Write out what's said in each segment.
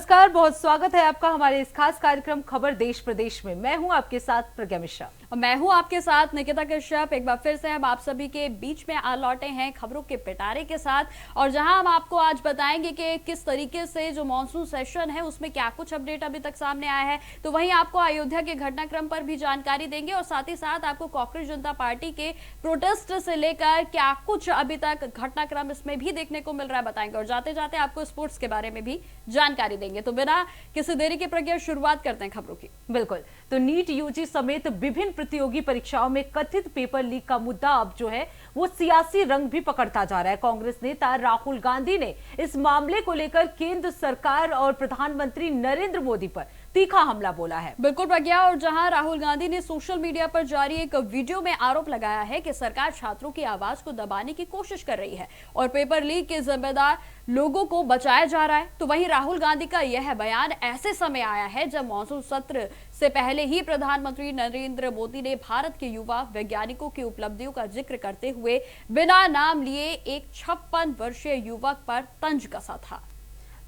नमस्कार, बहुत स्वागत है आपका हमारे इस खास कार्यक्रम खबर देश प्रदेश में। मैं हूं आपके साथ प्रज्ञा मिश्रा और मैं हूं आपके साथ निकिता कश्यप। एक बार फिर से हम आप सभी के बीच में आ लौटे हैं खबरों के पिटारे के साथ, और जहां हम आपको आज बताएंगे कि किस तरीके से जो मानसून सेशन है उसमें क्या कुछ अपडेट अभी तक सामने आया है, तो वहीं आपको अयोध्या के घटनाक्रम पर भी जानकारी देंगे और साथ ही साथ आपको कांग्रेस जनता पार्टी के प्रोटेस्ट से लेकर क्या कुछ अभी तक घटनाक्रम इसमें भी देखने को मिल रहा है बताएंगे, और जाते जाते आपको स्पोर्ट्स के बारे में भी जानकारी देंगे। तो बिना किसी देरी के प्रज्ञा शुरुआत करते हैं खबरों की। बिल्कुल, तो नीट यूजी समेत विभिन्न प्रतियोगी परीक्षाओं में कथित पेपर लीक का मुद्दा अब जो है वो सियासी रंग भी पकड़ता जा रहा है। कांग्रेस नेता राहुल गांधी ने इस मामले को लेकर केंद्र सरकार और प्रधानमंत्री नरेंद्र मोदी पर तीखा हमला बोला है। बिल्कुल प्रज्ञा, और जहां राहुल गांधी ने सोशल मीडिया पर जारी एक वीडियो में आरोप लगाया है कि सरकार छात्रों की आवाज को दबाने की कोशिश कर रही है और पेपर लीक के जिम्मेदार लोगों को बचाया जा रहा है, तो वहीं राहुल गांधी का यह बयान ऐसे समय आया है जब मानसून सत्र से पहले ही प्रधानमंत्री नरेंद्र मोदी ने भारत के युवा वैज्ञानिकों की उपलब्धियों का जिक्र करते हुए बिना नाम लिए एक 56 वर्षीय युवक पर तंज कसा था।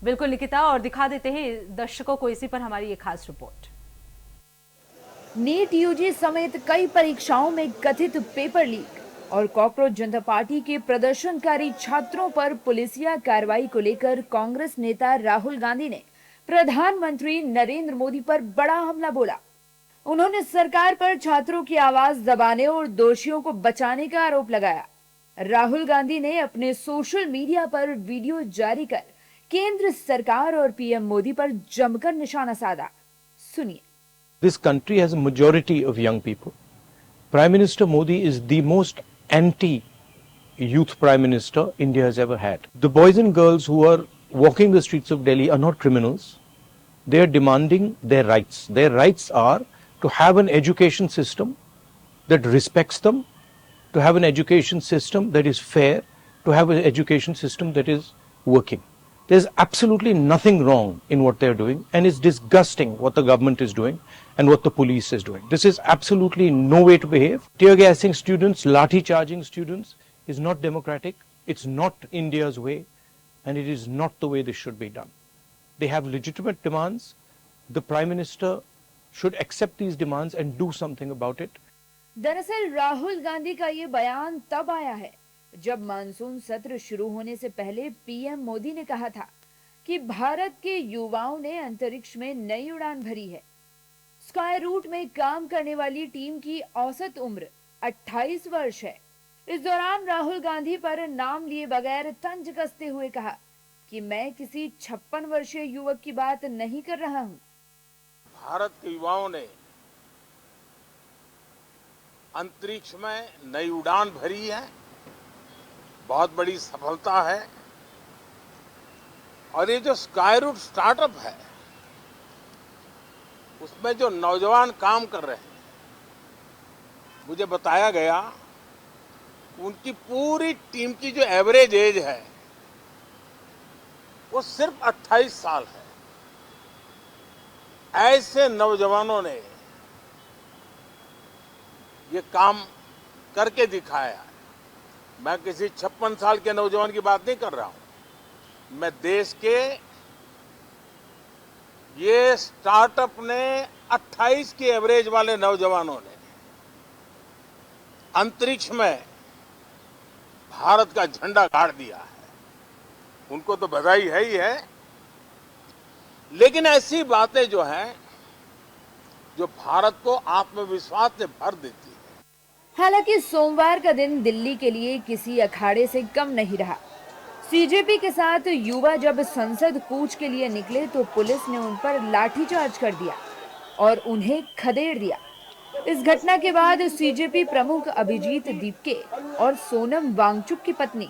बिल्कुल निकिता, और दिखा देते हैं दर्शकों को इसी पर हमारी एक खास रिपोर्ट। नीट यूजी समेत कई परीक्षाओं में कथित पेपर लीक और कांग्रेस जनता पार्टी के प्रदर्शनकारी छात्रों पर पुलिसिया कार्रवाई को लेकर कांग्रेस नेता राहुल गांधी ने प्रधानमंत्री नरेंद्र मोदी पर बड़ा हमला बोला। उन्होंने सरकार पर छात्रों की आवाज दबाने और दोषियों को बचाने का आरोप लगाया। राहुल गांधी ने अपने सोशल मीडिया पर वीडियो जारी कर केंद्र सरकार और पीएम मोदी पर जमकर निशाना साधा। सुनिए। This country has a majority of young people. Prime Minister Modi is the most anti-youth Prime Minister India has ever had. The boys and girls who are walking the streets of Delhi are not criminals. They are demanding their rights. Their rights are to have an education system that respects them, to have an education system that is fair, to have an education system that is working. There's absolutely nothing wrong in what they're doing, and it's disgusting what the government is doing and what the police is doing. This is absolutely no way to behave. Tear gassing students, lathi charging students is not democratic. It's not India's way, and it is not the way this should be done. They have legitimate demands. The Prime Minister should accept these demands and do something about it. दरअसल राहुल गांधी का ये बयान तब आया है जब monsoon सत्र शुरू होने से पहले पीएम मोदी ने कहा था कि भारत के युवाओं ने अंतरिक्ष में नई उड़ान भरी है। स्काई रूट में काम करने वाली टीम की औसत उम्र 28 वर्ष है। इस दौरान राहुल गांधी पर नाम लिए बगैर तंज कसते हुए कहा कि मैं किसी 56 वर्षीय युवक की बात नहीं कर रहा हूं। भारत के युवाओं ने अंतरिक्ष में नई उड़ान भरी है, बहुत बड़ी सफलता है। और ये जो स्काई रूट स्टार्टअप है उसमें जो नौजवान काम कर रहे हैं, मुझे बताया गया उनकी पूरी टीम की जो एवरेज एज है वो सिर्फ 28 साल है। ऐसे नौजवानों ने ये काम करके दिखाया। मैं किसी 56 साल के नौजवान की बात नहीं कर रहा हूं, मैं देश के ये स्टार्टअप ने 28 के एवरेज वाले नौजवानों ने अंतरिक्ष में भारत का झंडा गाड़ दिया है। उनको तो बधाई है ही है, लेकिन ऐसी बातें जो हैं जो भारत को आत्मविश्वास से भर देती है। हालांकि सोमवार का दिन दिल्ली के लिए किसी अखाड़े से कम नहीं रहा। सीजेपी के साथ युवा जब संसद कूच के लिए निकले तो पुलिस ने उन पर लाठीचार्ज कर दिया और उन्हें खदेड़ दिया। इस घटना के बाद सीजेपी प्रमुख अभिजीत दीपके और सोनम वांगचुक की पत्नी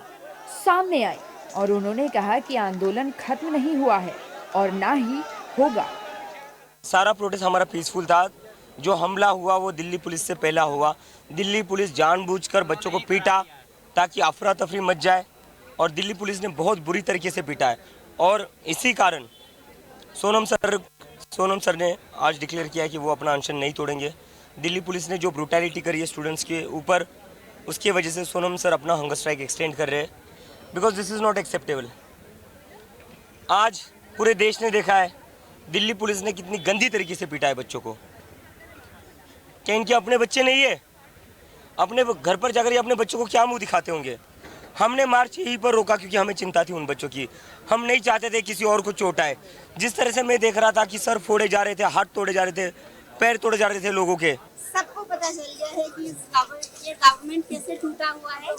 सामने आई और उन्होंने कहा कि आंदोलन खत्म नहीं हुआ है और ना ही होगा। सारा प्रोटेस्ट हमारा पीसफुल था। जो हमला हुआ वो दिल्ली पुलिस से पहला हुआ। दिल्ली पुलिस जानबूझकर बच्चों को पीटा ताकि अफरा तफरी मच जाए, और दिल्ली पुलिस ने बहुत बुरी तरीके से पीटा है। और इसी कारण सोनम सर ने आज डिक्लेयर किया कि वो अपना अनशन नहीं तोड़ेंगे। दिल्ली पुलिस ने जो ब्रूटैलिटी करी है स्टूडेंट्स के ऊपर, उसकी वजह से सोनम सर अपना हंगर स्ट्राइक एक्सटेंड कर रहे हैं, because this is not acceptable. आज पूरे देश ने देखा है दिल्ली पुलिस ने कितनी गंदी तरीके से पीटा है बच्चों को। क्या इनके अपने बच्चे नहीं है? अपने घर पर जाकर ये अपने बच्चों को क्या मुंह दिखाते होंगे? हमने मार्च यहीं पर रोका क्योंकि हमें चिंता थी उन बच्चों की। हम नहीं चाहते थे किसी और को चोट आए। जिस तरह से मैं देख रहा था कि सर फोड़े जा रहे थे, हाथ तोड़े जा रहे थे, पैर तोड़े जा रहे थे लोगों के। सबको पता चल गया है कि ये गवर्नमेंट कैसे टूटा हुआ है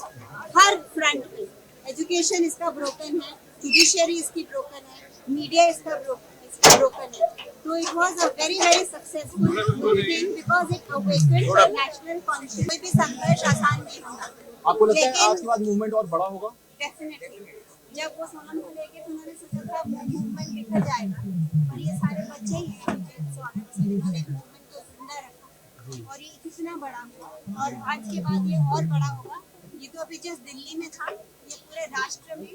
हर फ्रंट पे। एजुकेशन इसका ब्रोकन है, जुडिशियरी इसकी ब्रोकन है, मीडिया इसका ब्रोकन है। तो it was a very successful thing because it awakened the national conscious. कोई भी संघर्ष आसान नहीं होगा। आपको लगता है आज के बाद मूवमेंट और बड़ा होगा? डेफिनेटली। जब वो सोनम को लेके तो उन्होंने सोचा था मूवमेंट बिखर जाएगा, पर ये सारे बच्चे ही हैं सोनम से उन्होंने मूवमेंट को जिंदा रखा और ये कितना बड़ा हुआ और आज के बाद ये और बड़ा होगा। ये तो अभी जस्ट दिल्ली में था, ये पूरे राष्ट्र में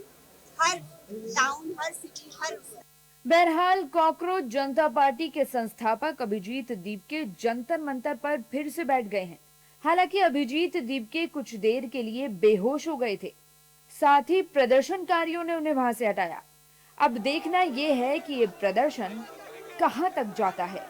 हर टाउन, हर सिटी, हर। बहरहाल कॉकरोच जनता पार्टी के संस्थापक अभिजीत दीपके जंतर मंतर पर फिर से बैठ गए हैं। हालांकि अभिजीत दीपके कुछ देर के लिए बेहोश हो गए थे, साथ ही प्रदर्शनकारियों ने उन्हें वहां से हटाया। अब देखना यह है कि ये प्रदर्शन कहां तक जाता है।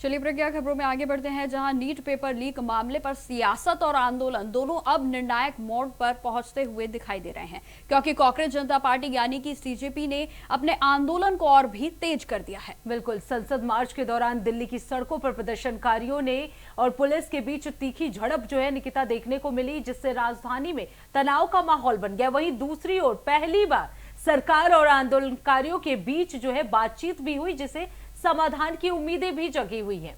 चलिए प्रज्ञा, खबरों में आगे बढ़ते हैं, जहां नीट पेपर लीक मामले पर सियासत और आंदोलन दोनों अब निर्णायक मोड़ पर पहुंचते हुए दिखाई दे रहे हैं, क्योंकि कांग्रेस जनता पार्टी यानी कि सीजेपी ने अपने आंदोलन को और भी तेज कर दिया है। बिल्कुल, संसद मार्च के दौरान दिल्ली की सड़कों पर प्रदर्शनकारियों ने और पुलिस के बीच तीखी झड़प जो है निकिता देखने को मिली, जिससे राजधानी में तनाव का माहौल बन गया। वहीं दूसरी ओर पहली बार सरकार और आंदोलनकारियों के बीच जो है बातचीत भी हुई, जिसे समाधान की उम्मीदें भी जगी हुई हैं।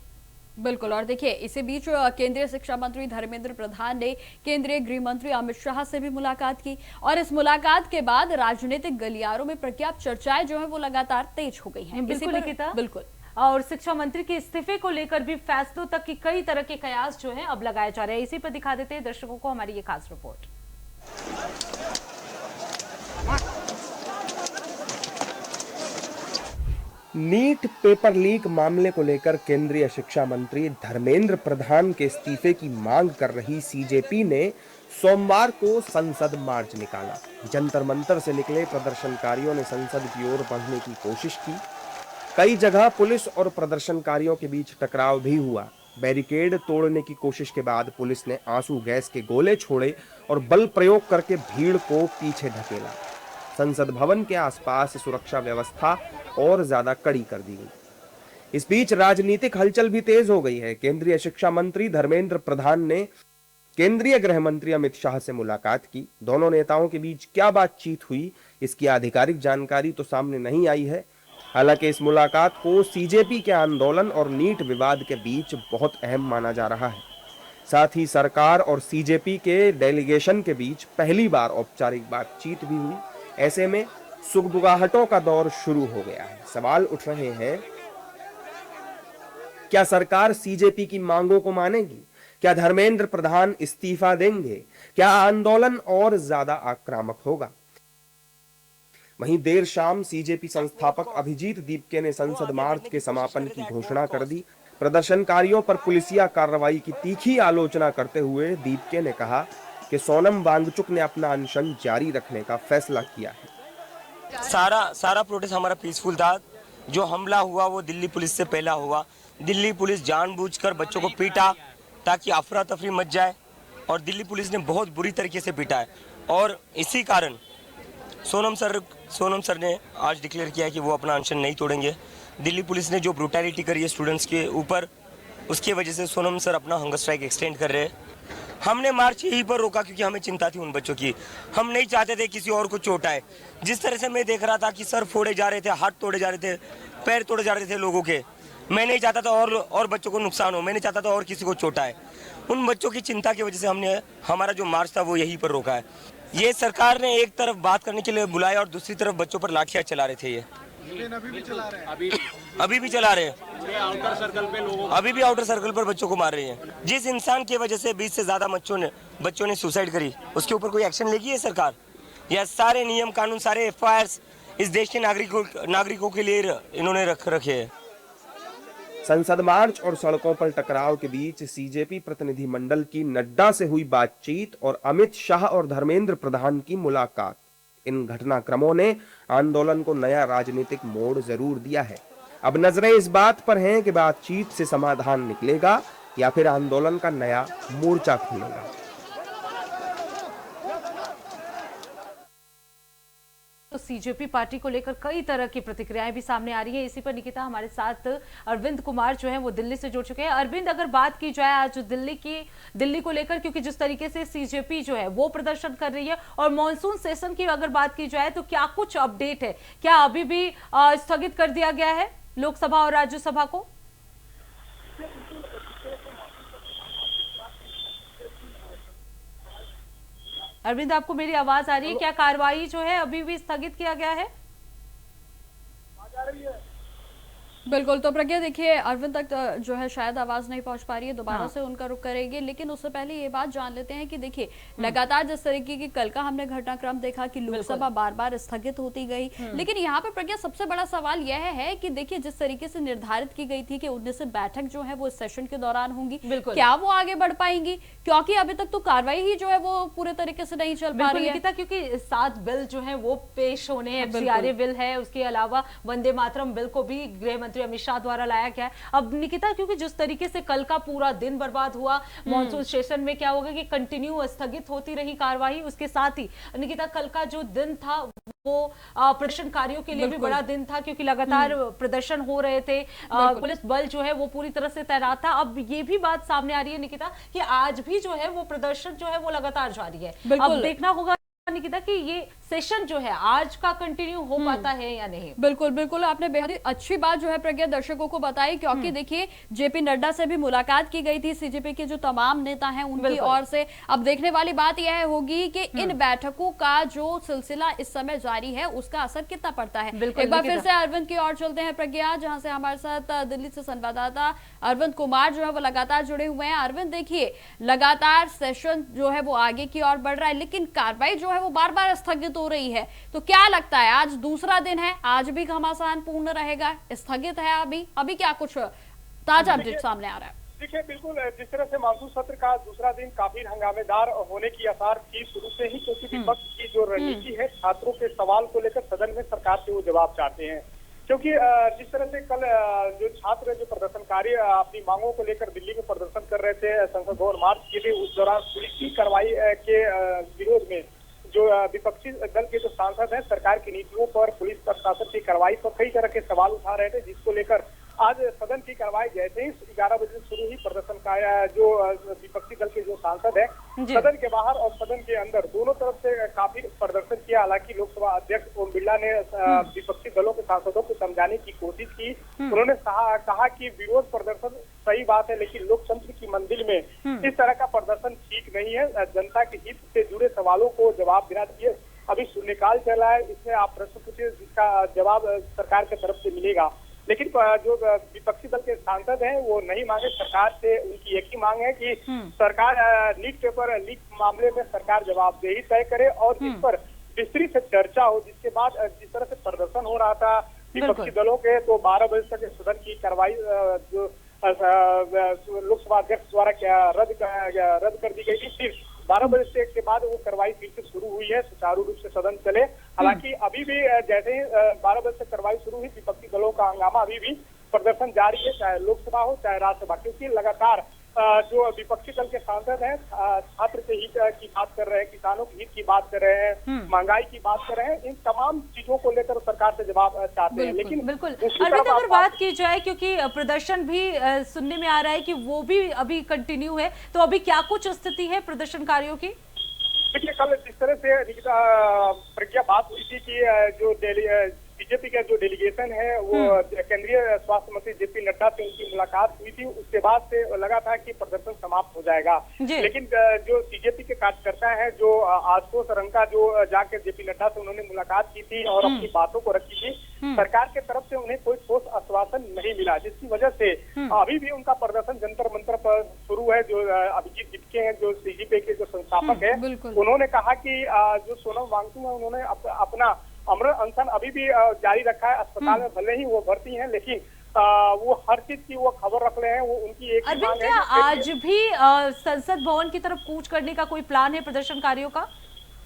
बिल्कुल, और देखिए इसी बीच केंद्रीय शिक्षा मंत्री धर्मेंद्र प्रधान ने केंद्रीय गृह मंत्री अमित शाह से भी मुलाकात की और इस मुलाकात के बाद राजनीतिक गलियारों में प्रख्यात चर्चाएं जो है वो लगातार तेज हो गई हैं। बिल्कुल निकिता, बिल्कुल। और शिक्षा मंत्री के इस्तीफे को लेकर भी फैसलों तक की कई तरह के कयास जो है अब लगाए जा रहे हैं। इसी पर दिखा देते हैं दर्शकों को हमारी ये खास रिपोर्ट। नीट पेपर लीक मामले को लेकर केंद्रीय शिक्षा मंत्री धर्मेंद्र प्रधान के इस्तीफे की मांग कर रही सीजेपी ने सोमवार को संसद मार्च निकाला। जंतर मंतर से निकले प्रदर्शनकारियों ने संसद की ओर बढ़ने की कोशिश की। कई जगह पुलिस और प्रदर्शनकारियों के बीच टकराव भी हुआ। बैरिकेड तोड़ने की कोशिश के बाद पुलिस ने आंसू गैस के गोले छोड़े और बल प्रयोग करके भीड़ को पीछे ढकेला। संसद भवन के आसपास सुरक्षा व्यवस्था और ज्यादा कड़ी कर दी गई। इस बीच राजनीतिक हलचल भी तेज हो गई है। केंद्रीय शिक्षा मंत्री धर्मेंद्र प्रधान ने केंद्रीय गृह मंत्री अमित शाह से मुलाकात की। दोनों नेताओं के बीच क्या बातचीत हुई, इसकी आधिकारिक जानकारी तो सामने नहीं आई है। हालांकि इस मुलाकात को सीजेपी के आंदोलन और नीट विवाद के बीच बहुत अहम माना जा रहा है। साथ ही सरकार और सीजेपी के डेलीगेशन के बीच पहली बार औपचारिक बातचीत भी हुई। ऐसे में सुगबुगाहटों का दौर शुरू हो गया है। सवाल उठ रहे हैं, क्या सरकार सीजेपी की मांगों को मानेगी? क्या धर्मेंद्र प्रधान इस्तीफा देंगे? क्या आंदोलन और ज्यादा आक्रामक होगा? वहीं देर शाम सीजेपी संस्थापक अभिजीत दीपके ने संसद मार्च के समापन की घोषणा कर दी। प्रदर्शनकारियों पर पुलिसिया कार्रवाई की तीखी आलोचना करते हुए दीपके ने कहा कि सोनम वांगचुक ने अपना अनशन जारी रखने का फैसला किया है। सारा प्रोटेस्ट हमारा पीसफुल था। जो हमला हुआ वो दिल्ली पुलिस से पहला हुआ। दिल्ली पुलिस जानबूझकर बच्चों को पीटा ताकि अफरा तफरी मच जाए और दिल्ली पुलिस ने बहुत बुरी तरीके से पीटा है। और इसी कारण सोनम सर ने आज डिक्लेयर किया कि वो अपना अनशन नहीं तोड़ेंगे। दिल्ली पुलिस ने जो ब्रूटैलिटी करी है स्टूडेंट्स के ऊपर, उसकी वजह से सोनम सर अपना हंगर स्ट्राइक एक्सटेंड कर रहे हैं। हमने मार्च यहीं पर रोका क्योंकि हमें चिंता थी उन बच्चों की। हम नहीं चाहते थे किसी और को चोट आए। जिस तरह से मैं देख रहा था कि सर फोड़े जा रहे थे, हाथ तोड़े जा रहे थे, पैर तोड़े जा रहे थे लोगों के। मैं नहीं चाहता था और बच्चों को नुकसान हो। मैं नहीं चाहता था और किसी को चोट आए। उन बच्चों की चिंता की वजह से हमने हमारा जो मार्च था वो यहीं पर रोका है। ये सरकार ने एक तरफ बात करने के लिए बुलाया और दूसरी तरफ बच्चों पर लाठियां चला रहे थे। ये अभी भी चला रहे हैं। अभी भी आउटर सर्कल पर बच्चों को मार रही हैं। जिस इंसान की वजह से 20 से ज्यादा बच्चों ने सुसाइड करी, उसके ऊपर कोई एक्शन लेगी है सरकार? या सारे नियम कानून, सारे एफआईआर इस देश के नागरिकों के लिए इन्होंने रखे हैं। संसद मार्च और सड़कों पर टकराव के बीच सीजेपी प्रतिनिधि मंडल की नड्डा से हुई बातचीत और अमित शाह और धर्मेंद्र प्रधान की मुलाकात, इन घटनाक्रमों ने आंदोलन को नया राजनीतिक मोड़ जरूर दिया है। अब नजरें इस बात पर हैं कि बातचीत से समाधान निकलेगा या फिर आंदोलन का नया मोर्चा खुलेगा। तो सीजेपी पार्टी को लेकर कई तरह की प्रतिक्रियाएं भी सामने आ रही है। इसी पर निकिता हमारे साथ अरविंद कुमार जो है वो दिल्ली से जुड़ चुके हैं। अरविंद, अगर बात की जाए आज दिल्ली को लेकर, क्योंकि जिस तरीके से सीजेपी जो है वो प्रदर्शन कर रही है और मॉनसून सेशन की अगर बात की जाए तो क्या कुछ अपडेट है? क्या अभी भी स्थगित कर दिया गया है लोकसभा और राज्यसभा को? अरविंद, आपको मेरी आवाज आ रही है? क्या कार्रवाई जो है अभी भी स्थगित किया गया है? बिल्कुल। तो प्रज्ञा, देखिए अरविंद तक जो है शायद आवाज नहीं पहुंच पा रही है, दोबारा से उनका रुख करेंगे, लेकिन उससे पहले ये बात जान लेते हैं कि देखिए लगातार जिस तरीके की कल का हमने घटनाक्रम देखा कि लोकसभा बार बार स्थगित होती गई, लेकिन यहाँ पे प्रज्ञा सबसे बड़ा सवाल यह है कि देखिए जिस तरीके से निर्धारित की गई थी कि 19 बैठक जो है वो इस सेशन के दौरान होंगी, क्या वो आगे बढ़ पाएंगी? क्योंकि अभी तक तो कार्रवाई ही जो है वो पूरे तरीके से नहीं चल पा रही है, क्योंकि 7 बिल जो है वो पेश होने, एफसीआरए बिल है, उसके अलावा वंदे मातरम बिल को भी गृह मंत्री अमित शाह द्वारा लाया गया है। अब निकिता, क्योंकि जिस तरीके से कल का पूरा दिन बर्बाद हुआ, मॉनसून सेशन में क्या होगा कि कंटिन्यू स्थगित होती रही कार्यवाही, उसके साथ ही निकिता कल का जो दिन था वो प्रदर्शनकारियों के लिए भी बड़ा दिन था, क्योंकि लगातार प्रदर्शन हो रहे थे, पुलिस बल जो है वो पूरी तरह से तैनात था। अब ये भी बात सामने आ रही है निकिता कि आज भी जो है वो प्रदर्शन जो है वो लगातार जारी है। अब देखना होगा निकिता कि ये सेशन जो है आज का कंटिन्यू हो पाता है या नहीं। बिल्कुल बिल्कुल, आपने बेहद अच्छी बात जो है प्रज्ञा दर्शकों को बताई, क्योंकि देखिए जेपी नड्डा से भी मुलाकात की गई थी, सीजेपी के जो तमाम नेता हैं उनकी ओर से। अब देखने वाली बात यह होगी कि इन बैठकों का जो सिलसिला इस समय जारी है उसका असर कितना पड़ता है। एक बार फिर से अरविंद की ओर चलते हैं प्रज्ञा, जहां से हमारे साथ दिल्ली से संवाददाता अरविंद कुमार जो है वो लगातार जुड़े हुए हैं। अरविंद, देखिए लगातार सेशन जो है वो आगे की ओर बढ़ रहा है, लेकिन कार्रवाई जो है वो बार बार स्थगित हो रही है, तो क्या लगता है आज दूसरा दिन है, आज भी घमासान पूर्ण रहेगा, स्थगित है अभी क्या कुछ ताजा अपडेट सामने आ रहा है? देखिए, बिल्कुल जिस तरह से मानसून सत्र का दूसरा दिन काफी हंगामेदार होने की आसार थी शुरू से ही, क्योंकि विपक्ष की जो रणनीति है छात्रों के सवाल को लेकर सदन में सरकार से वो जवाब चाहते हैं, क्योंकि जिस तरह से कल जो छात्र जो प्रदर्शनकारी अपनी मांगों को लेकर दिल्ली में प्रदर्शन कर रहे थे, संसद भवन मार्च के लिए, उस दौरान पुलिस की कार्रवाई के विरोध में जो विपक्षी दल के जो सांसद हैं सरकार की नीतियों पर, पुलिस प्रशासन की कार्रवाई पर कई तरह के सवाल उठा रहे थे, जिसको लेकर आज सदन की कार्रवाई जैसे ही 11 बजे शुरू हुई, प्रदर्शन का जो विपक्षी दल के जो सांसद है सदन के बाहर और सदन के अंदर दोनों तरफ से काफी प्रदर्शन किया। हालांकि लोकसभा अध्यक्ष ओम बिरला ने विपक्षी दलों के सांसदों को समझाने की कोशिश की। उन्होंने कहा कि विरोध प्रदर्शन सही बात है, लेकिन लोकतंत्र की मंजिल में इस तरह का प्रदर्शन ठीक नहीं है। जनता के हित से जुड़े सवालों को जवाब देना चाहिए। अभी शून्यकाल चल रहा है, इसमें आप प्रश्न पूछिए जिसका जवाब सरकार की तरफ से मिलेगा, लेकिन जो विपक्षी दल के सांसद हैं वो नहीं मांगे। सरकार से उनकी एक ही मांग है कि सरकार नीट पेपर लीक मामले में सरकार जवाबदेही तय करे और इस पर विस्तृत से चर्चा हो, जिसके बाद जिस तरह से प्रदर्शन हो रहा था विपक्षी दलों के, तो 12 बजे तक सदन की कार्रवाई जो लोकसभा अध्यक्ष द्वारा रद्द कर दी गई थी। फिर 12 बजे के बाद वो कार्रवाई फिर से शुरू हुई है, सुचारू रूप से सदन चले। हालांकि अभी भी जैसे ही 12 बजे से कार्रवाई शुरू हुई, विपक्षी दलों का हंगामा अभी भी प्रदर्शन जारी है, चाहे लोकसभा हो चाहे राज्यसभा, क्योंकि लगातार जो विपक्षी दल के सांसद हैं छात्र के हित की बात कर रहे हैं, किसानों के हित की बात कर रहे हैं, महंगाई की बात कर रहे हैं, इन तमाम चीजों को लेकर सरकार से जवाब चाहते हैं। लेकिन बिल्कुल अरविंद, अगर बात की जाए, क्योंकि प्रदर्शन भी सुनने में आ रहा है कि वो भी अभी कंटिन्यू है, तो अभी क्या कुछ स्थिति है प्रदर्शनकारियों की? देखिए, कल जिस तरह से प्रज्ञा बात हुई थी कि जो बीजेपी का जो डेलीगेशन है वो केंद्रीय स्वास्थ्य मंत्री जेपी नड्डा से उनकी मुलाकात हुई थी, उसके बाद से लगा था कि प्रदर्शन समाप्त हो जाएगा। लेकिन जो बीजेपी के कार्यकर्ता है, जो आशुतोष रंका जो जाकर जेपी नड्डा से उन्होंने मुलाकात की थी और अपनी बातों को रखी थी, सरकार के तरफ से उन्हें कोई ठोस आश्वासन नहीं मिला, जिसकी वजह से अभी भी उनका प्रदर्शन जंतर मंतर पर शुरू है। जो अभिजीत दिपके हैं, जो सीजेपी के जो संस्थापक है, उन्होंने कहा कि जो सोनम वांगचुक है उन्होंने अपना अमर अनशन अभी भी जारी रखा है। अस्पताल में भले ही वो भर्ती हैं, लेकिन वो हर चीज की वो खबर रख रहे हैं। वो उनकी एक ही अरविंद, मांग है क्या कि आज भी संसद भवन की तरफ कूच करने का कोई प्लान है प्रदर्शनकारियों का,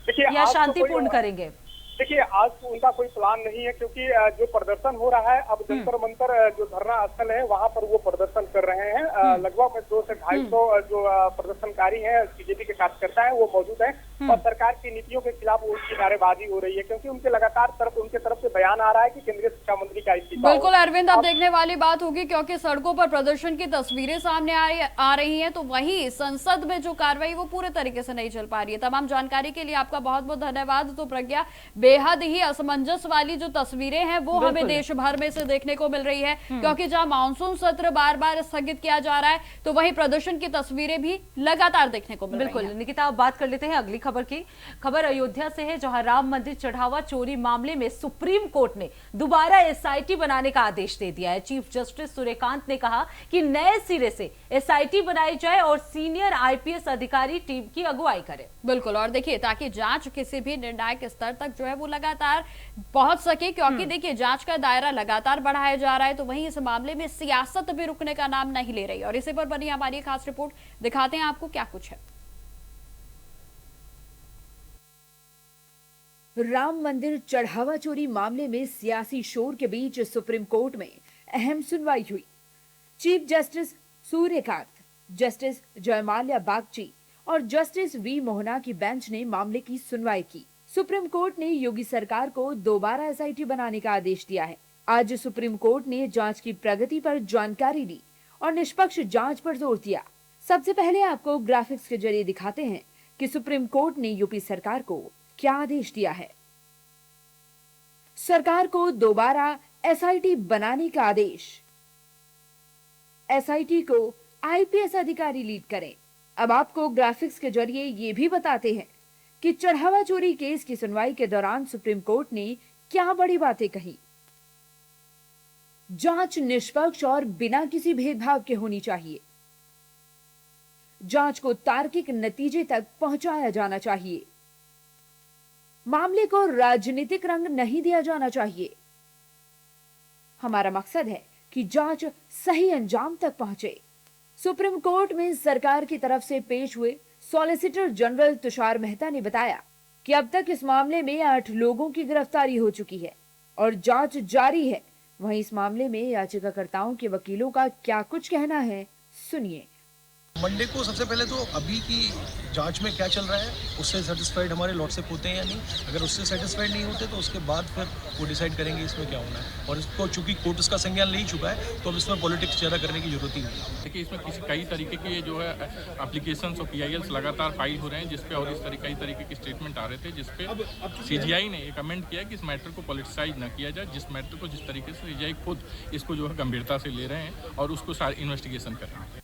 देखिए या आज तो शांतिपूर्ण कोई- करेंगे? देखिए आज तो उनका कोई प्लान नहीं है, क्योंकि जो प्रदर्शन हो रहा है अब जंतर मंतर जो धरना स्थल है वहां पर वो प्रदर्शन कर रहे हैं। लगभग 200 से 250 जो प्रदर्शनकारी हैं, बीजेपी के कार्यकर्ता हैं, वो मौजूद हैं और सरकार की नीतियों के खिलाफ उनकी नारेबाजी हो रही है, क्योंकि उनके लगातार उनके तरफ से बयान आ रहा है कि केंद्रीय शिक्षा मंत्री का इस्तीफा हो। बिल्कुल अरविंद, अब देखने वाली बात होगी, क्योंकि सड़कों पर प्रदर्शन की तस्वीरें सामने आ रही हैं, तो वहीं संसद में जो कार्रवाई वो पूरे तरीके से नहीं चल पा रही है। तमाम जानकारी के लिए आपका बहुत बहुत धन्यवाद। तो प्रज्ञा, बेहद ही असमंजस वाली जो तस्वीरें हैं वो हमें देश भर में से देखने को मिल रही है, क्योंकि जहां मानसून सत्र बार बार स्थगित किया जा रहा है, तो वहीं प्रदर्शन की तस्वीरें भी लगातार देखने को मिल रही हैं। बिल्कुल निकिता, अब बात कर लेते हैं अगली खबर की। खबर अयोध्या से है, जहां राम मंदिर चढ़ावा चोरी मामले में सुप्रीम कोर्ट ने दोबारा एसआईटी बनाने का आदेश दे दिया है। चीफ जस्टिस सूर्यकांत ने कहा कि नए सिरे से एसआईटी बनाई जाए और सीनियर आईपीएस अधिकारी टीम की अगुवाई करे। बिल्कुल, और देखिए ताकि जांच किसी भी निर्णायक स्तर तक जो है वो लगातार पहुंच सके, क्योंकि देखिए जांच का दायरा लगातार बढ़ाया जा रहा है, तो वहीं इस मामले में सियासत भी रुकने का नाम नहीं ले रही। और इसी पर बनी हमारी खास रिपोर्ट, दिखाते हैं आपको क्या कुछ है। राम मंदिर चढ़ावा चोरी मामले में सियासी शोर के बीच सुप्रीम कोर्ट में अहम सुनवाई हुई। Chief justice Suryakant, justice Joymalya Bagchi और जस्टिस वी मोहना की बेंच ने मामले की सुनवाई की। सुप्रीम कोर्ट ने योगी सरकार को दोबारा एसआईटी बनाने का आदेश दिया है। आज सुप्रीम कोर्ट ने जांच की प्रगति पर जानकारी दी और निष्पक्ष जांच पर जोर दिया। सबसे पहले आपको ग्राफिक्स के जरिए दिखाते हैं कि सुप्रीम कोर्ट ने यूपी सरकार को क्या आदेश दिया है। सरकार को दोबारा एसआईटी बनाने का आदेश। एसआईटी को आईपीएस अधिकारी लीड करें। अब आपको ग्राफिक्स के जरिए ये भी बताते हैं कि चढ़ावा चोरी केस की सुनवाई के दौरान सुप्रीम कोर्ट ने क्या बड़ी बातें कही। जांच निष्पक्ष और बिना किसी भेदभाव के होनी चाहिए। जांच को तार्किक नतीजे तक पहुंचाया जाना चाहिए। मामले को राजनीतिक रंग नहीं दिया जाना चाहिए। हमारा मकसद है कि जांच सही अंजाम तक पहुंचे। सुप्रीम कोर्ट में सरकार की तरफ से पेश हुए सॉलिसिटर जनरल तुषार मेहता ने बताया कि अब तक इस मामले में 8 लोगों की गिरफ्तारी हो चुकी है और जांच जारी है। वहीं इस मामले में याचिकाकर्ताओं के वकीलों का क्या कुछ कहना है, सुनिए। मंडे को सबसे पहले तो अभी की जांच में क्या चल रहा है उससे सेटिस्फाइड हमारे लॉर्डशिप होते हैं या नहीं। अगर उससे सेटिस्फाइड नहीं होते तो उसके बाद फिर वो डिसाइड करेंगे इसमें क्या होना है। और इसको चूंकि कोर्ट इसका संज्ञान नहीं चुका है तो अब इसमें पॉलिटिक्स ज़्यादा करने की जरूरत ही नहीं है। देखिए इसमें कई तरीके के जो है एप्लीकेशन और PILs लगातार फाइल हो रहे हैं, जिसपे और इस कई तरीके के स्टेटमेंट आ रहे थे, जिसपे CGI ने ये कमेंट किया कि इस मैटर को पॉलिटिसाइज न किया जाए। जिस मैटर को जिस तरीके से CGI खुद इसको जो है गंभीरता से ले रहे हैं और उसको सारी इन्वेस्टिगेशन कर रहे हैं।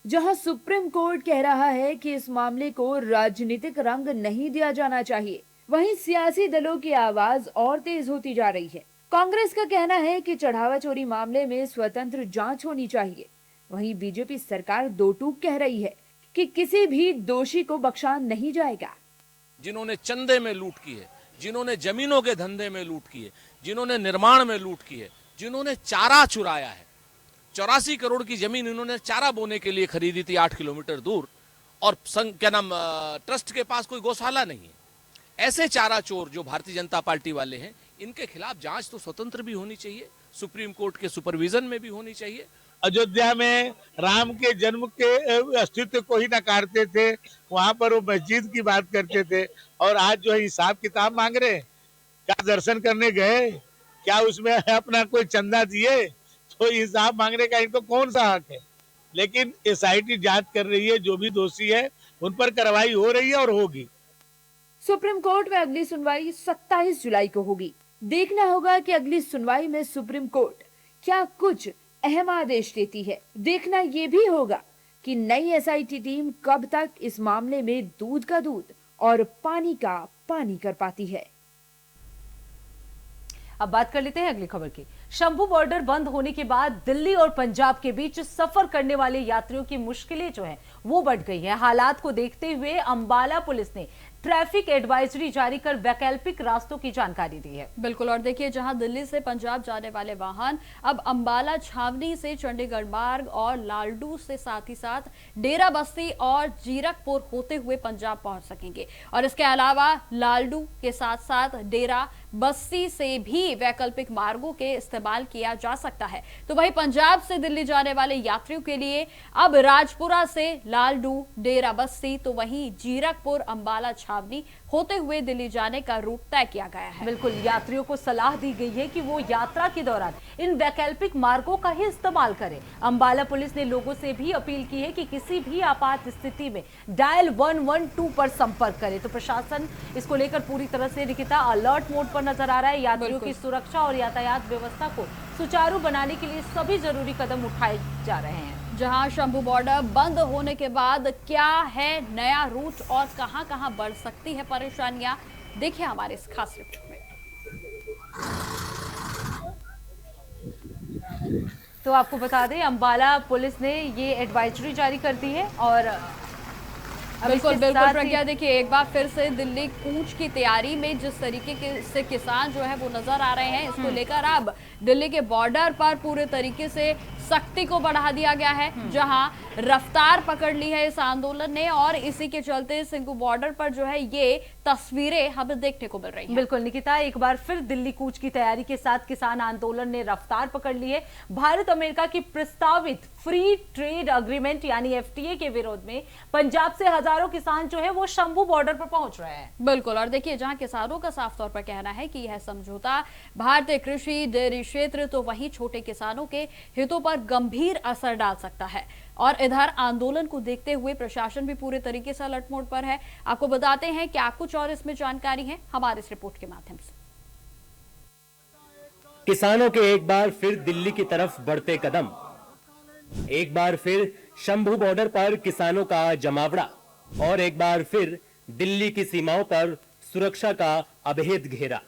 जहां सुप्रीम कोर्ट कह रहा है कि इस मामले को राजनीतिक रंग नहीं दिया जाना चाहिए, वहीं सियासी दलों की आवाज और तेज होती जा रही है। कांग्रेस का कहना है कि चढ़ावा चोरी मामले में स्वतंत्र जांच होनी चाहिए। वहीं बीजेपी सरकार दो टूक कह रही है कि किसी भी दोषी को बख्शा नहीं जाएगा। जिन्होंने चंदे में लूट की है, जिन्होंने जमीनों के धंधे में लूट की है, जिन्होंने निर्माण में लूट की है, जिन्होंने चारा चुराया है, 84 करोड़ की जमीन इन्होंने चारा बोने के लिए खरीदी थी 8 किलोमीटर दूर, और ट्रस्ट के पास कोई गौशाला नहीं है। ऐसे चारा चोर जो भारतीय जनता पार्टी वाले हैं, इनके खिलाफ जांच तो स्वतंत्र भी होनी चाहिए, सुप्रीम कोर्ट के सुपरविजन में भी होनी चाहिए। अयोध्या में राम के जन्म के अस्तित्व को ही नकारते थे, वहां पर वो मस्जिद की बात करते थे, और आज जो है हिसाब किताब मांग रहे। क्या दर्शन करने गए? क्या उसमें अपना कोई चंदा दिए? तो हिसाब मांगने का इनको कौन सा हक है? लेकिन एसआईटी जांच कर रही है, जो भी दोषी है उन पर कार्रवाई हो रही है और होगी। सुप्रीम कोर्ट में अगली सुनवाई 27 जुलाई को होगी। देखना होगा कि अगली सुनवाई में सुप्रीम कोर्ट क्या कुछ अहम आदेश देती है। देखना ये भी होगा कि नई एसआईटी टीम कब तक इस मामले में दूध का दूध और पानी का पानी कर पाती है। अब बात कर लेते हैं अगली खबर की। शंभू बॉर्डर बंद होने के बाद दिल्ली और पंजाब के बीच सफर करने वाले यात्रियों की मुश्किलें जो हैं वो बढ़ गई हैं। हालात को देखते हुए अंबाला पुलिस ने ट्रैफिक एडवाइजरी जारी कर वैकल्पिक रास्तों की जानकारी दी है। बिल्कुल, और देखिए जहां दिल्ली से पंजाब जाने वाले वाहन अब अंबाला छावनी से चंडीगढ़ मार्ग और लालडू से साथ ही साथ डेरा बस्ती और जीरकपुर होते हुए पंजाब पहुंच सकेंगे। और इसके अलावा लालडू के साथ साथ डेरा बस्ती से भी वैकल्पिक मार्गों के इस्तेमाल किया जा सकता है। तो वहीं पंजाब से दिल्ली जाने वाले यात्रियों के लिए अब राजपुरा से लालडू, डेरा बस्ती तो वहीं जीरकपुर, अंबाला छावनी होते हुए दिल्ली जाने का रूट तय किया गया है। बिल्कुल, यात्रियों को सलाह दी गई है कि वो यात्रा के दौरान इन वैकल्पिक मार्गों का ही इस्तेमाल करें। अंबाला पुलिस ने लोगों से भी अपील की है कि किसी भी आपात स्थिति में डायल 112 पर संपर्क करें। तो प्रशासन इसको लेकर पूरी तरह से निकिता अलर्ट मोड पर नजर आ रहा है। यात्रियों की सुरक्षा और यातायात व्यवस्था को सुचारू बनाने के लिए सभी जरूरी कदम उठाए जा रहे हैं। जहां शंभू बॉर्डर बंद होने के बाद क्या है नया रूट और कहां-कहां बढ़ सकती है परेशानियां, देखिए हमारे इस खास रिपोर्ट में। तो आपको बता दें, अंबाला पुलिस ने ये एडवाइजरी जारी कर दी है और बिल्कुल प्रज्ञा, देखिए एक बार फिर से दिल्ली कूच की तैयारी में जिस तरीके से किसान जो है वो नजर आ रहे हैं, इसको लेकर अब दिल्ली के बॉर्डर पर पूरे तरीके से सख्ती को बढ़ा दिया गया है, जहां रफ्तार पकड़ ली है इस आंदोलन ने और इसी के चलते सिंघू बॉर्डर पर जो है ये तस्वीरें हमें देखने को मिल रही हैं। बिल्कुल निकिता, एक बार फिर दिल्ली कूच की तैयारी के साथ किसान आंदोलन ने रफ्तार पकड़ ली है। भारत अमेरिका की प्रस्तावित फ्री ट्रेड अग्रीमेंट यानी एफटीए के विरोध में पंजाब से हजारों किसान जो है वो शंभू बॉर्डर पर पहुंच रहे हैं। बिल्कुल, और देखिए जहां किसानों का साफ तौर पर कहना है कि यह समझौता भारतीय कृषि, डेयरी क्षेत्र तो वहीं छोटे किसानों के हितों पर गंभीर असर डाल सकता है। और इधर आंदोलन को देखते हुए प्रशासन भी पूरे तरीके से अलर्ट मोड पर है। आपको बताते हैं क्या कुछ और इसमें जानकारी है हमारे इस रिपोर्ट के माध्यम से। किसानों के एक बार फिर दिल्ली की तरफ बढ़ते कदम, एक बार फिर शंभू बॉर्डर पर किसानों का जमावड़ा और एक बार फिर दिल्ली की सीमाओं पर सुरक्षा का अभेद घेरा।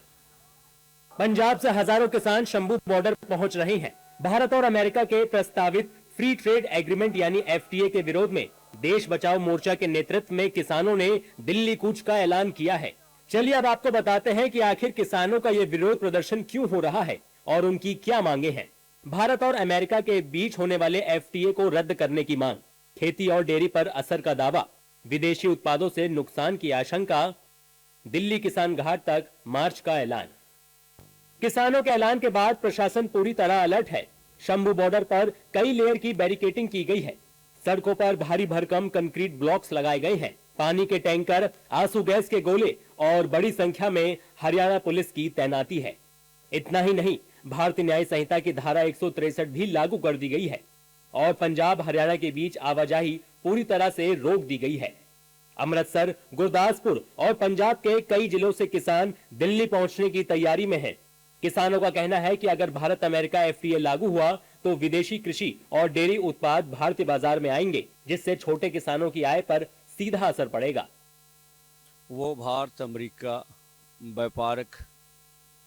पंजाब से हजारों किसान शंभू बॉर्डर पहुंच रहे हैं। भारत और अमेरिका के प्रस्तावित फ्री ट्रेड एग्रीमेंट यानी एफटीए के विरोध में देश बचाओ मोर्चा के नेतृत्व में किसानों ने दिल्ली कूच का ऐलान किया है। चलिए अब आपको बताते हैं कि आखिर किसानों का ये विरोध प्रदर्शन क्यों हो रहा है और उनकी क्या मांगे हैं। भारत और अमेरिका के बीच होने वाले एफटीए को रद्द करने की मांग, खेती और डेयरी पर असर का दावा, विदेशी उत्पादों से नुकसान की आशंका, दिल्ली किसान घाट तक मार्च का ऐलान। किसानों के ऐलान के बाद प्रशासन पूरी तरह अलर्ट है। शंभू बॉर्डर पर कई लेयर की बैरिकेडिंग की गई है। सड़कों पर भारी भरकम कंक्रीट ब्लॉक्स लगाए गए हैं। पानी के टैंकर, आंसू गैस के गोले और बड़ी संख्या में हरियाणा पुलिस की तैनाती है। इतना ही नहीं, भारतीय न्याय संहिता की धारा 163 भी लागू कर दी गई है और पंजाब हरियाणा के बीच आवाजाही पूरी तरह से रोक दी गई है। अमृतसर, गुरदासपुर और पंजाब के कई जिलों से किसान दिल्ली पहुंचने की तैयारी में हैं। किसानों का कहना है कि अगर भारत अमेरिका एफटीए लागू हुआ तो विदेशी कृषि और डेयरी उत्पाद भारतीय बाजार में आएंगे, जिससे छोटे किसानों की आय पर सीधा असर पड़ेगा। वो भारत अमेरिका व्यापारिक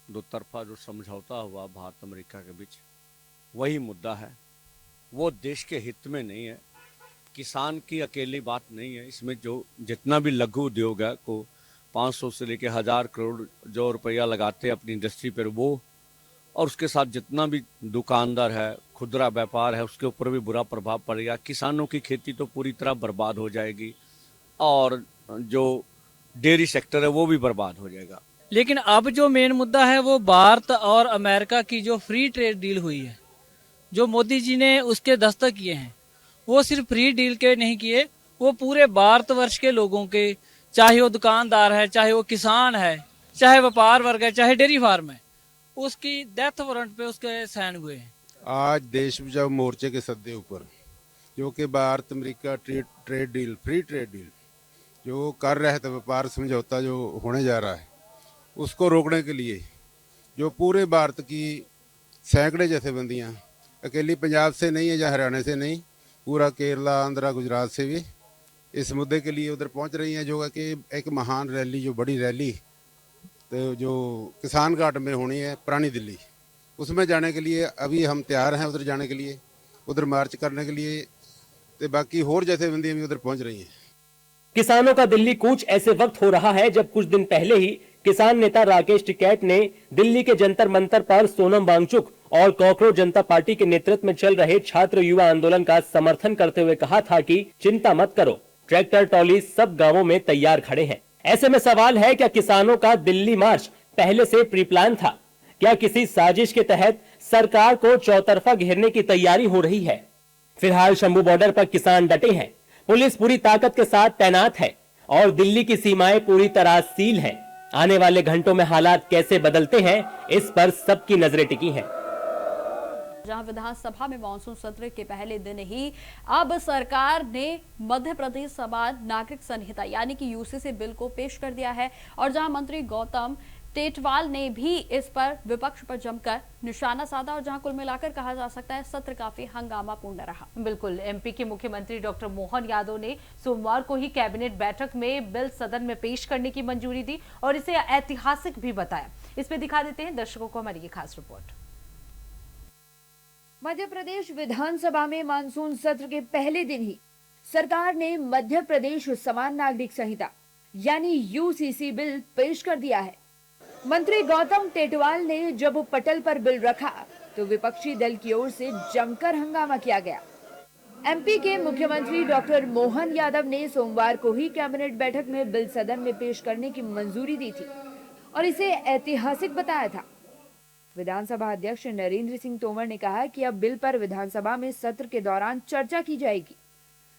दो तरफा जो समझौता हुआ भारत अमेरिका के बीच, वही मुद्दा है। वो देश के हित में नहीं है, किसान की अकेली बात नहीं है। इसमें जो जितना भी लघु उद्योग है को 500 से लेकर 1000 करोड़ जो रुपया लगाते हैं अपनी इंडस्ट्री पर, वो और उसके साथ जितना भी दुकानदार है, खुदरा व्यापार है, उसके ऊपर भी बुरा प्रभाव पड़ेगा। किसानों की खेती तो पूरी तरह बर्बाद हो जाएगी और जो डेयरी सेक्टर है वो भी बर्बाद हो जाएगा। लेकिन अब जो मेन मुद्दा है वो भारत और अमेरिका की जो फ्री ट्रेड डील हुई है, जो मोदी जी ने उसके दस्तखत किए हैं, वो सिर्फ फ्री डील के नहीं किए, वो पूरे भारतवर्ष के लोगों के, चाहे वो दुकानदार है, चाहे वो किसान है, चाहे व्यापार वर्ग है, चाहे डेयरी फार्म है, उसकी डेथ वारंट पे उसके साइन हुए हैं। आज देश बचाओ मोर्चे के सद्दे ऊपर जो कि Bharat America trade deal, free trade deal जो कर रहा है, तो व्यापार समझौता जो होने जा रहा है, उसको रोकने के लिए जो पूरे भारत की सैकड़े जथेबंदियां, अकेली पंजाब से नहीं है या हरियाणा से नहीं, पूरा केरला, आंध्रा, गुजरात से भी इस मुद्दे के लिए उधर पहुंच रही हैं, जो कि एक महान रैली, जो बड़ी रैली तो जो किसान घाट में होनी है पुरानी दिल्ली, उसमें जाने के लिए अभी हम तैयार हैं उधर जाने के लिए, उधर मार्च करने के लिए। तो बाकी होर जथेबंदियां भी उधर पहुंच रही हैं। किसानों का दिल्ली कूच ऐसे वक्त हो रहा है जब कुछ दिन पहले ही किसान नेता राकेश टिकैत ने दिल्ली के जंतर मंतर पर सोनम वांगचुक और कॉकरोच जनता पार्टी के नेतृत्व में चल रहे छात्र युवा आंदोलन का समर्थन करते हुए कहा था कि चिंता मत करो, ट्रैक्टर ट्रॉली सब गांवों में तैयार खड़े हैं। ऐसे में सवाल है, क्या किसानों का दिल्ली मार्च पहले से प्री प्लान था? क्या किसी साजिश के तहत सरकार को चौतरफा घेरने की तैयारी हो रही है? फिलहाल शंभू बॉर्डर पर किसान डटे हैं, पुलिस पूरी ताकत के साथ तैनात है और दिल्ली की सीमाएं पूरी तरह सील हैं। आने वाले घंटों में हालात कैसे बदलते हैं, इस पर सबकी नजरें टिकी हैं। जहां विधानसभा में मानसून सत्र के पहले दिन ही अब सरकार ने मध्य प्रदेश समान नागरिक संहिता यानी कि यूसीसी बिल को पेश कर दिया है और जहां मंत्री गौतम टेटवाल ने भी इस पर विपक्ष पर जमकर निशाना साधा और जहां कुल मिलाकर कहा जा सकता है सत्र काफी हंगामापूर्ण रहा। बिल्कुल, एमपी के मुख्यमंत्री डॉक्टर मोहन यादव ने सोमवार को ही कैबिनेट बैठक में बिल सदन में पेश करने की मंजूरी दी और इसे ऐतिहासिक भी बताया। इस पे दिखा देते हैं दर्शकों को हमारी ये खास रिपोर्ट। मध्य प्रदेश विधानसभा में मानसून सत्र के पहले दिन ही सरकार ने मध्य प्रदेश समान नागरिक संहिता यानी यूसीसी बिल पेश कर दिया है। मंत्री गौतम टेटवाल ने जब पटल पर बिल रखा तो विपक्षी दल की ओर से जमकर हंगामा किया गया। एमपी के मुख्यमंत्री डॉक्टर मोहन यादव ने सोमवार को ही कैबिनेट बैठक में बिल सदन में पेश करने की मंजूरी दी थी और इसे ऐतिहासिक बताया था। विधानसभा अध्यक्ष नरेंद्र सिंह तोमर ने कहा कि अब बिल पर विधानसभा में सत्र के दौरान चर्चा की जाएगी।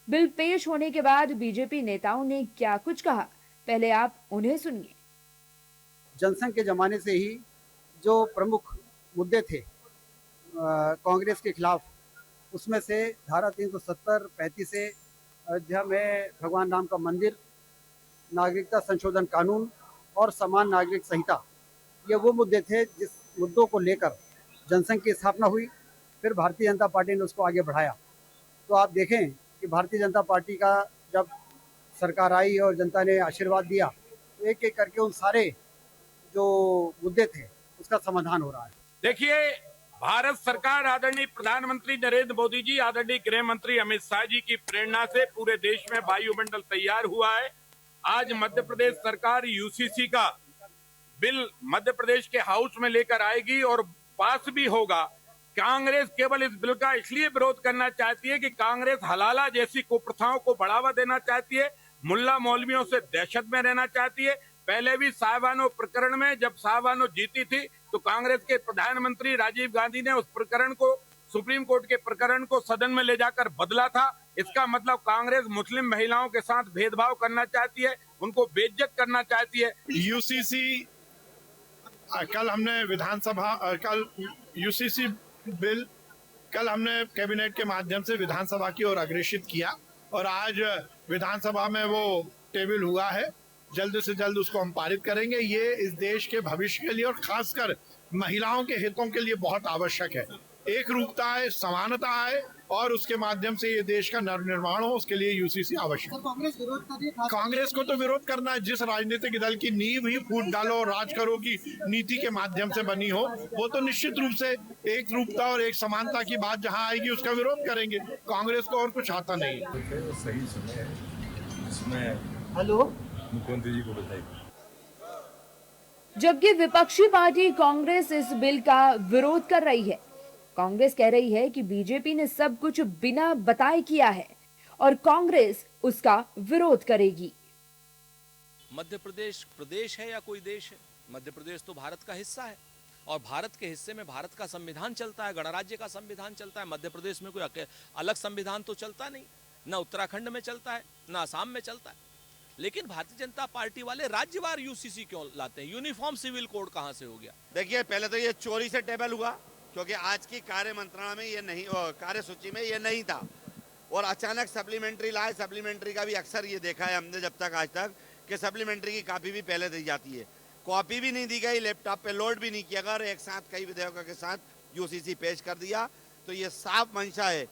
बिल पेश होने के बाद बीजेपी नेताओं ने क्या कुछ कहा, पहले आप उन्हें सुनिए। जनसंघ के ज़माने से ही जो प्रमुख मुद्दे थे कांग्रेस के खिलाफ, उसमें से धारा 370, 35 से अयोध्या में भगवान राम का मंदिर, नागरिकता संशोधन कानून और समान नागरिक संहिता, ये वो मुद्दे थे जिस मुद्दों को लेकर जनसंघ की स्थापना हुई। फिर भारतीय जनता पार्टी ने उसको आगे बढ़ाया। तो आप देखें कि भारतीय जनता पार्टी का जब सरकार आई और जनता ने आशीर्वाद दिया तो एक एक करके उन सारे जो मुद्दे थे उसका समाधान हो रहा है। देखिए, भारत सरकार आदरणीय प्रधानमंत्री नरेंद्र मोदी जी, आदरणीय गृह मंत्री अमित शाह जी की प्रेरणा से पूरे देश में वायुमंडल तैयार हुआ है। आज मध्य प्रदेश सरकार यूसीसी का बिल मध्य प्रदेश के हाउस में लेकर आएगी और पास भी होगा। कांग्रेस केवल इस बिल का इसलिए विरोध करना चाहती है कि कांग्रेस हलाला जैसी कुप्रथाओं को बढ़ावा देना चाहती है, मुल्ला मौलवियों से दहशत में रहना चाहती है। पहले भी साहबानो प्रकरण में जब साहबानो जीती थी तो कांग्रेस के प्रधानमंत्री राजीव गांधी ने उस प्रकरण को, सुप्रीम कोर्ट के प्रकरण को सदन में ले जाकर बदला था। इसका मतलब कांग्रेस मुस्लिम महिलाओं के साथ भेदभाव करना चाहती है, उनको बेइज्जत करना चाहती है। यूसीसी कल हमने विधानसभा कल यूसीसी बिल कल हमने कैबिनेट के माध्यम से विधानसभा की ओर अग्रेषित किया और आज विधानसभा में वो टेबल हुआ है। जल्द से जल्द उसको हम पारित करेंगे। ये इस देश के भविष्य के लिए और खासकर महिलाओं के हितों के लिए बहुत आवश्यक है। एक रूपता है, समानता है और उसके माध्यम से ये देश का नवनिर्माण हो, उसके लिए यूसीसी आवश्यक है। कांग्रेस को तो विरोध करना है। जिस राजनीतिक दल की नींव ही फूट डालो और राज करो की नीति के माध्यम से बनी हो, वो तो निश्चित रूप से एक रूपता और एक समानता की बात जहाँ आएगी उसका विरोध करेंगे। कांग्रेस को और कुछ आता नहीं है। सही समय इसमें हेलो मुख्यमंत्री जी को बताइए। जबकि विपक्षी पार्टी कांग्रेस इस बिल का विरोध कर रही है। कांग्रेस कह रही है कि बीजेपी ने सब कुछ बिना बताए किया है और कांग्रेस उसका विरोध करेगी। मध्य प्रदेश प्रदेश है या कोई देश है? मध्य प्रदेश तो भारत का हिस्सा है और भारत के हिस्से में भारत का संविधान चलता है, गणराज्य का संविधान चलता है। मध्य प्रदेश में कोई अलग संविधान तो चलता नहीं, ना उत्तराखंड में चलता है, ना असम में चलता है। लेकिन भारतीय जनता पार्टी वाले राज्यवार यूसीसी क्यों लाते हैं? यूनिफॉर्म सिविल कोड कहां से हो गया? देखिए, पहले तो ये चोरी से टेबल हुआ क्योंकि आज की कार्य मंत्रणा में ये नहीं, कार्य सूची में ये नहीं था और अचानक सप्लीमेंट्री लाए। सप्लीमेंट्री का भी अक्सर ये देखा है हमने जब तक आज तक कि सप्लीमेंट्री की कॉपी भी पहले दी जाती है, कॉपी भी नहीं दी गई, लैपटॉप पे लोड भी नहीं किया गया और एक साथ कई विधेयकों के साथ यूसीसी पेश कर दिया। तो ये साफ मंशा है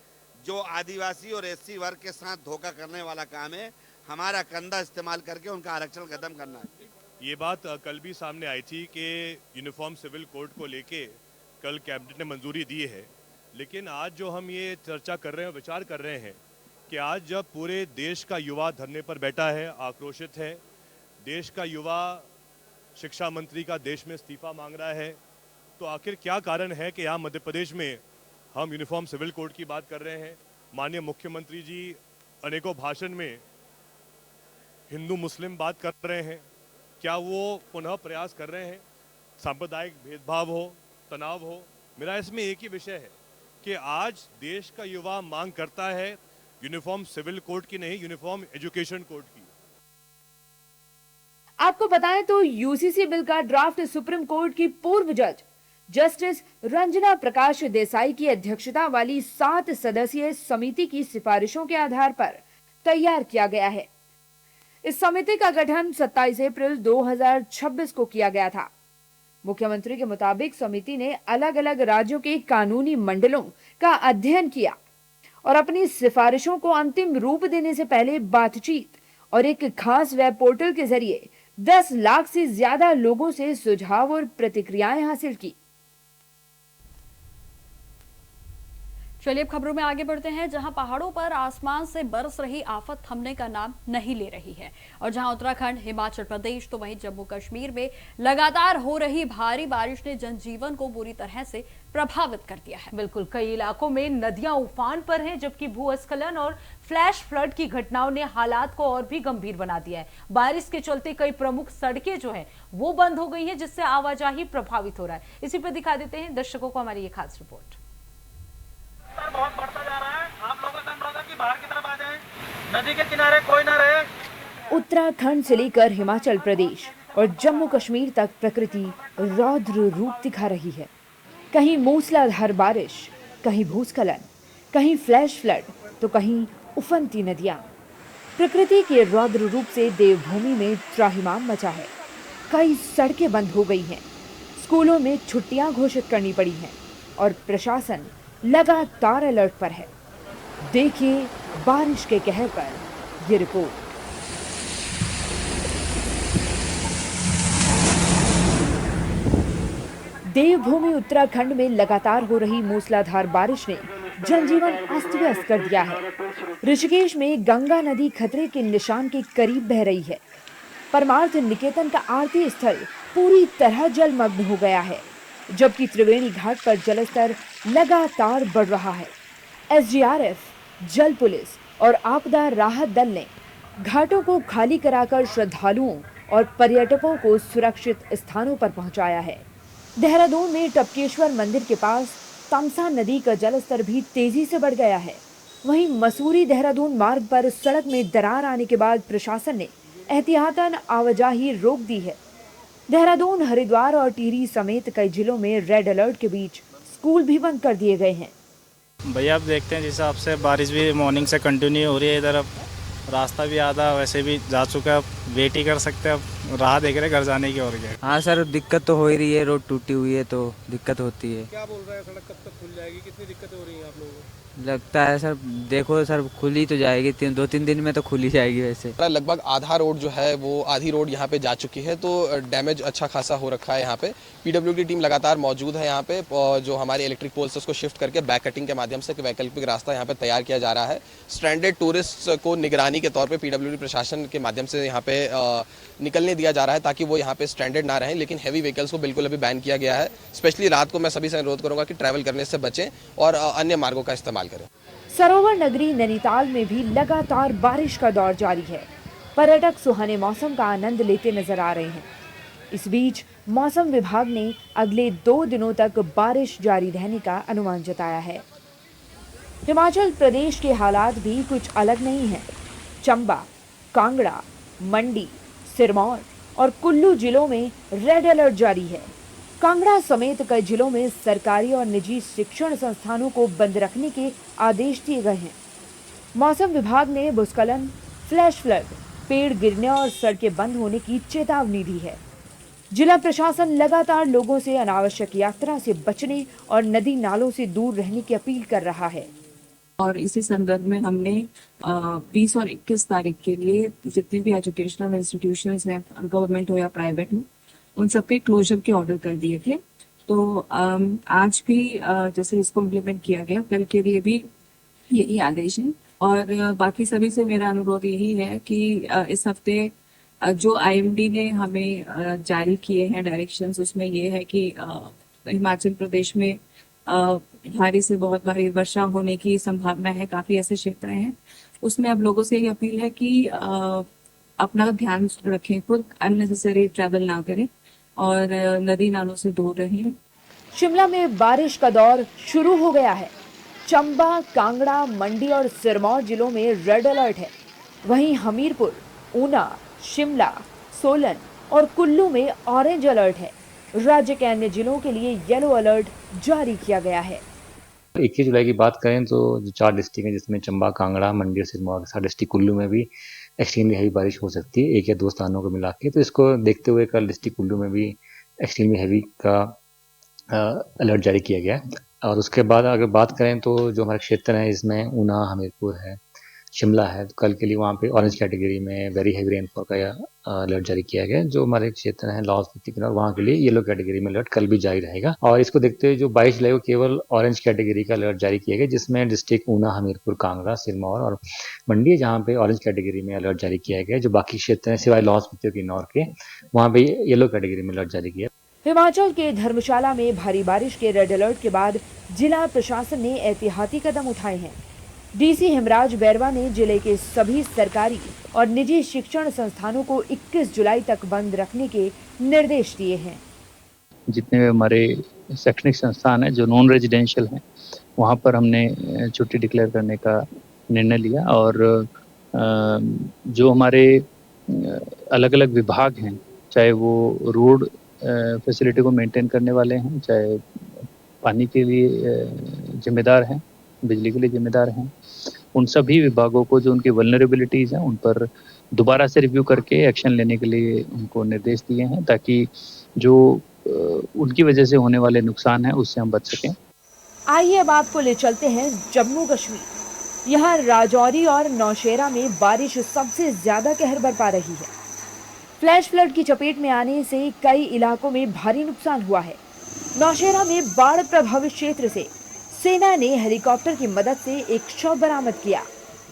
जो आदिवासी और एससी वर्ग के साथ धोखा करने वाला काम है। हमारा कंधा इस्तेमाल करके उनका आरक्षण खत्म करना है। ये बात कल भी सामने आई थी कि यूनिफॉर्म सिविल कोड को लेके कल कैबिनेट ने मंजूरी दी है, लेकिन आज जो हम ये चर्चा कर रहे हैं, विचार कर रहे हैं, कि आज जब पूरे देश का युवा धरने पर बैठा है, आक्रोशित है, देश का युवा शिक्षा मंत्री का देश में इस्तीफा मांग रहा है, तो आखिर क्या कारण है कि यहाँ मध्य प्रदेश में हम यूनिफॉर्म सिविल कोड की बात कर रहे हैं। माननीय मुख्यमंत्री जी अनेकों भाषण में हिंदू मुस्लिम बात कर रहे हैं। क्या वो पुनः प्रयास कर रहे हैं सांप्रदायिक भेदभाव हो, तनाव हो? मेरा इसमें एक ही विषय है कि आज देश का युवा मांग करता है यूनिफॉर्म सिविल कोड की नहीं, यूनिफॉर्म एजुकेशन कोड की। आपको बताएं तो यूसीसी बिल का ड्राफ्ट सुप्रीम कोर्ट की पूर्व जज जस्टिस रंजना प्रकाश देसाई की अध्यक्षता वाली 7 सदस्यीय समिति की सिफारिशों के आधार पर तैयार किया गया है। इस समिति का गठन 27 अप्रैल 2026 को किया गया था। मुख्यमंत्री के मुताबिक समिति ने अलग अलग राज्यों के कानूनी मंडलों का अध्ययन किया और अपनी सिफारिशों को अंतिम रूप देने से पहले बातचीत और एक खास वेब पोर्टल के जरिए 10 लाख से ज्यादा लोगों से सुझाव और प्रतिक्रियाएं हासिल की। चलिए अब खबरों में आगे बढ़ते हैं, जहां पहाड़ों पर आसमान से बरस रही आफत थमने का नाम नहीं ले रही है और जहां उत्तराखंड, हिमाचल प्रदेश तो वहीं जम्मू कश्मीर में लगातार हो रही भारी बारिश ने जनजीवन को बुरी तरह से प्रभावित कर दिया है। बिल्कुल, कई इलाकों में नदियां उफान पर हैं, जबकि भूस्खलन और फ्लैश फ्लड की घटनाओं ने हालात को और भी गंभीर बना दिया है। बारिश के चलते कई प्रमुख सड़कें जो है वो बंद हो गई हैं, जिससे आवाजाही प्रभावित हो रहा है। इसी पर दिखा देते हैं दर्शकों को हमारी ये खास रिपोर्ट। बहुत बढ़ता जा रहा है, आप लोगों से अनुरोध है कि बाहर की तरफ आ जाएं, नदी के किनारे कोई ना रहे। उत्तराखंड से लेकर हिमाचल प्रदेश और जम्मू कश्मीर तक प्रकृति रौद्र रूप दिखा रही है। कहीं मूसलाधार बारिश, कहीं भूस्खलन, कहीं फ्लैश फ्लड तो कहीं उफनती नदियां। प्रकृति के रौद्र रूप से देवभूमि में त्राहिमाम मचा है। कई सड़कें बंद हो गई हैं, स्कूलों में छुट्टियां घोषित करनी पड़ी हैं और प्रशासन लगातार अलर्ट पर है। देखिए बारिश के कहर पर ये रिपोर्ट। देवभूमि उत्तराखंड में लगातार हो रही मूसलाधार बारिश ने जनजीवन अस्त व्यस्त कर दिया है। ऋषिकेश में गंगा नदी खतरे के निशान के करीब बह रही है। परमार्थ निकेतन का आरती स्थल पूरी तरह जलमग्न हो गया है, जबकि त्रिवेणी घाट पर जलस्तर लगातार बढ़ रहा है। एसडीआरएफ, जल पुलिस और आपदा राहत दल ने घाटों को खाली कराकर श्रद्धालुओं और पर्यटकों को सुरक्षित स्थानों पर पहुंचाया है। देहरादून में टपकेश्वर मंदिर के पास तमसा नदी का जलस्तर भी तेजी से बढ़ गया है। वहीं मसूरी देहरादून मार्ग पर सड़क में दरार आने के बाद प्रशासन ने एहतियातन आवाजाही रोक दी है। देहरादून, हरिद्वार और टिहरी समेत कई जिलों में रेड अलर्ट के बीच स्कूल भी बंद कर दिए गए हैं। भैया आप देखते हैं जिस हिसाब से बारिश भी मॉर्निंग से कंटिन्यू हो रही है, इधर अब रास्ता भी आधा वैसे भी जा चुका है, अब वेट ही कर सकते हैं, अब राह देख रहे हैं घर जाने की। और क्या? हाँ सर, दिक्कत तो हो ही रही है, रोड टूटी हुई है तो दिक्कत होती है। क्या बोल रहा है, सड़क कब तक खुल जाएगी, कितनी दिक्कतें हो रही हैं आप लोगों को? लगता है सर, देखो सर खुली तो जाएगी, 2-3 दिन में तो खुली जाएगी। वैसे लगभग आधा रोड जो है वो आधी रोड यहाँ पे जा चुकी है, तो डैमेज अच्छा खासा हो रखा है। यहाँ पे पीडब्ल्यूडी टीम लगातार मौजूद है यहाँ पे, जो हमारे इलेक्ट्रिक पोल्स उसको शिफ्ट करके बैक कटिंग के माध्यम से वैकल्पिक रास्ता यहाँ पे तैयार किया जा रहा है। स्ट्रैंडेड टूरिस्ट को निगरानी के तौर पर पीडब्ल्यूडी प्रशासन के माध्यम से यहाँ पे निकलने दिया जा रहा है, ताकि वो यहाँ पे स्ट्रैंडेड ना रहें। लेकिन हैवी व्हीकल्स को बिल्कुल अभी बैन किया गया है। स्पेशली रात को मैं सभी से अनुरोध करूंगा कि ट्रैवल करने से बचें और अन्य मार्गों का इस्तेमाल करें। सरोवर नगरी नैनीताल में भी लगातार बारिश का दौर जारी है। पर्यटक सुहाने मौसम का आनंद लेते नजर आ रहे हैं। इस बीच मौसम विभाग ने अगले 2 दिनों तक बारिश जारी रहने का अनुमान जताया है। हिमाचल प्रदेश के हालात भी कुछ अलग नहीं है। चंबा, कांगड़ा, मंडी, सिरमौर और कुल्लू जिलों में रेड अलर्ट जारी है। कांगड़ा समेत कई जिलों में सरकारी और निजी शिक्षण संस्थानों को बंद रखने के आदेश दिए गए हैं। मौसम विभाग ने भूस्खलन, फ्लैश फ्लड, पेड़ गिरने और सड़कें बंद होने की चेतावनी दी है। जिला प्रशासन लगातार लोगों से अनावश्यक यात्रा से बचने और नदी नालों से दूर रहने की अपील कर रहा है। और इसी संदर्भ में हमने 20 और 21 तारीख के लिए जितने भी एजुकेशनल इंस्टीट्यूशंस हैं, गवर्नमेंट हो या प्राइवेट हो, उन सब के क्लोजर के ऑर्डर कर दिए थे। तो आज भी जैसे इसको इम्प्लीमेंट किया गया, कल के लिए भी यही आदेश है और बाकी सभी से मेरा अनुरोध यही है कि इस हफ्ते जो आईएमडी ने हमें जारी किए हैं डायरेक्शंस, उसमें ये है कि हिमाचल प्रदेश में भारी से बहुत भारी वर्षा होने की संभावना है। काफी ऐसे क्षेत्र हैं, उसमें अब लोगों से ये अपील है कि अपना ध्यान रखें, खुद अननेसेसरी ट्रैवल ना करें और नदी नालों से दूर रहें। शिमला में बारिश का दौर शुरू हो गया है। चंबा, कांगड़ा, मंडी और सिरमौर जिलों में रेड अलर्ट है। वहीं हमीरपुर, ऊना, शिमला, सोलन और कुल्लू में ऑरेंज अलर्ट है। राज्य के अन्य जिलों के लिए येलो अलर्ट जारी किया गया है। 21 जुलाई की बात करें तो जो 4 डिस्ट्रिक्ट हैं जिसमें चंबा, कांगड़ा, मंडी और सिरमौर के साथ डिस्ट्रिक्ट कुल्लू में भी एक्सट्रीमली हैवी बारिश हो सकती है, 1 या 2 स्थानों को मिला के। तो इसको देखते हुए कल डिस्ट्रिक्ट कुल्लू में भी एक्सट्रीमली हैवी का अलर्ट जारी किया गया है। और उसके बाद अगर बात करें तो जो हमारे क्षेत्र हैं इसमें ऊना, हमीरपुर है, शिमला है, तो कल के लिए वहाँ पे ऑरेंज कैटेगरी में वेरी हैवी रेनफॉल का अलर्ट जारी किया गया है। जो हमारे क्षेत्र हैं लाहौल स्पीति किन्नौर, वहाँ के लिए येलो कैटेगरी में अलर्ट कल भी जारी रहेगा। और इसको देखते हुए जो 22 जुलाई को केवल ऑरेंज कैटेगरी का अलर्ट जारी किया गया, जिसमें डिस्ट्रिक्ट ऊना, हमीरपुर, कांगड़ा, सिरमौर और मंडी है जहाँ पे ऑरेंज कैटेगरी में अलर्ट जारी किया गया है। जो बाकी क्षेत्र हैं सिवाय लाहौल स्पीति किन्नौर के, वहाँ पे येलो कैटेगरी में अलर्ट जारी किया। हिमाचल के धर्मशाला में भारी बारिश के रेड अलर्ट के बाद जिला प्रशासन ने एहतियाती कदम उठाए हैं। डीसी हेमराज बैरवा ने जिले के सभी सरकारी और निजी शिक्षण संस्थानों को 21 जुलाई तक बंद रखने के निर्देश दिए हैं। जितने भी हमारे शैक्षणिक संस्थान हैं जो नॉन रेजिडेंशियल हैं, वहाँ पर हमने छुट्टी डिक्लेयर करने का निर्णय लिया। और जो हमारे अलग अलग विभाग हैं, चाहे वो रोड फैसिलिटी को मेंटेन करने वाले हैं, चाहे पानी के लिए जिम्मेदार हैं, बिजली के लिए जिम्मेदार हैं, उन सभी विभागों को जो उनकी वल्नरेबिलिटीज हैं उन पर दोबारा से रिव्यू करके एक्शन लेने के लिए उनको निर्देश दिए हैं, ताकि जो उनकी वजह से होने वाले नुकसान हैं उससे हम बच सकें। आइए अब आपको ले चलते हैं जम्मू कश्मीर। यहाँ राजौरी और नौशेरा में बारिश सबसे ज्यादा कहर बरपा रही है। फ्लैश फ्लड की चपेट में आने से कई इलाकों में भारी नुकसान हुआ है। नौशेरा में बाढ़ प्रभावित क्षेत्र से सेना ने हेलीकॉप्टर की मदद से एक शव बरामद किया,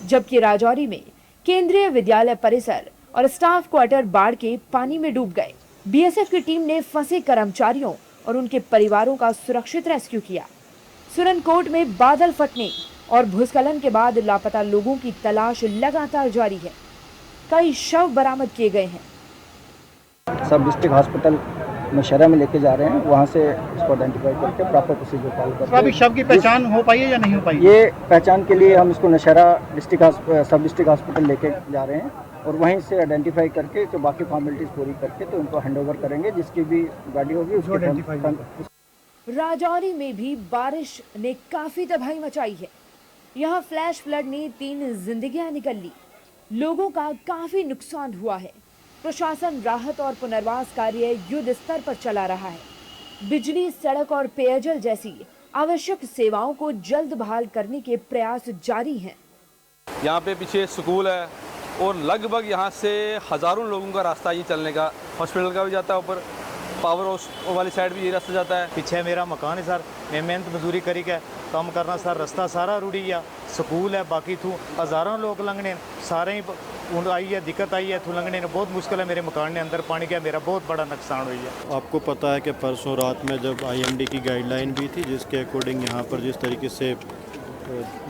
जबकि राजौरी में केंद्रीय विद्यालय परिसर और स्टाफ क्वार्टर बाढ़ के पानी में डूब गए। बीएसएफ की टीम ने फंसे कर्मचारियों और उनके परिवारों का सुरक्षित रेस्क्यू किया। सुरनकोट में बादल फटने और भूस्खलन के बाद लापता लोगों की तलाश लगातार जारी है। कई शव बरामद किए गए हैं। सब डिस्ट्रिक्ट हॉस्पिटल नौशेरा में लेके जा रहे हैं, वहाँ से इसको आइडेंटिफाई करके प्रॉपर प्रोसीजर फॉलो करते हैं। अभी शव की पहचान हो पाई है या नहीं हो पाई? ये पहचान के लिए हम इसको नौशेरा सब डिस्ट्रिक्ट हॉस्पिटल लेके जा रहे हैं और वहीं से आइडेंटिफाई करके तो बाकी फॉर्मेलिटीज पूरी करके तो उनको हैंडओवर करेंगे। जिसकी भी गाड़ी होगी उसको। राजौरी में भी बारिश ने काफी तबाही मचाई है। यहाँ फ्लैश फ्लड ने 3 जिंदगियां निकल ली। लोगों का काफी नुकसान हुआ है। प्रशासन राहत और पुनर्वास कार्य युद्ध स्तर पर चला रहा है। बिजली, सड़क और पेयजल जैसी आवश्यक सेवाओं को जल्द बहाल करने के प्रयास जारी हैं। यहाँ पे पीछे स्कूल है और लगभग यहाँ से हजारों लोगों का रास्ता ये चलने का, हॉस्पिटल का भी जाता है, ऊपर पावर हाउस वाली साइड भी ये रास्ता जाता है। पीछे मेरा मकान है सर, मैं मेहनत मजदूरी करी के काम करना सर, रास्ता सारा रुड़ी गया, स्कूल है बाकी थू हज़ारों लोग लंघने सारे ही आई है, दिक्कत आई है, थू लंघने में बहुत मुश्किल है। मेरे मकान ने अंदर पानी गया, मेरा बहुत बड़ा नुकसान हुई है। आपको पता है कि परसों रात में जब आईएमडी की गाइडलाइन भी थी, जिसके अकॉर्डिंग यहाँ पर जिस तरीके से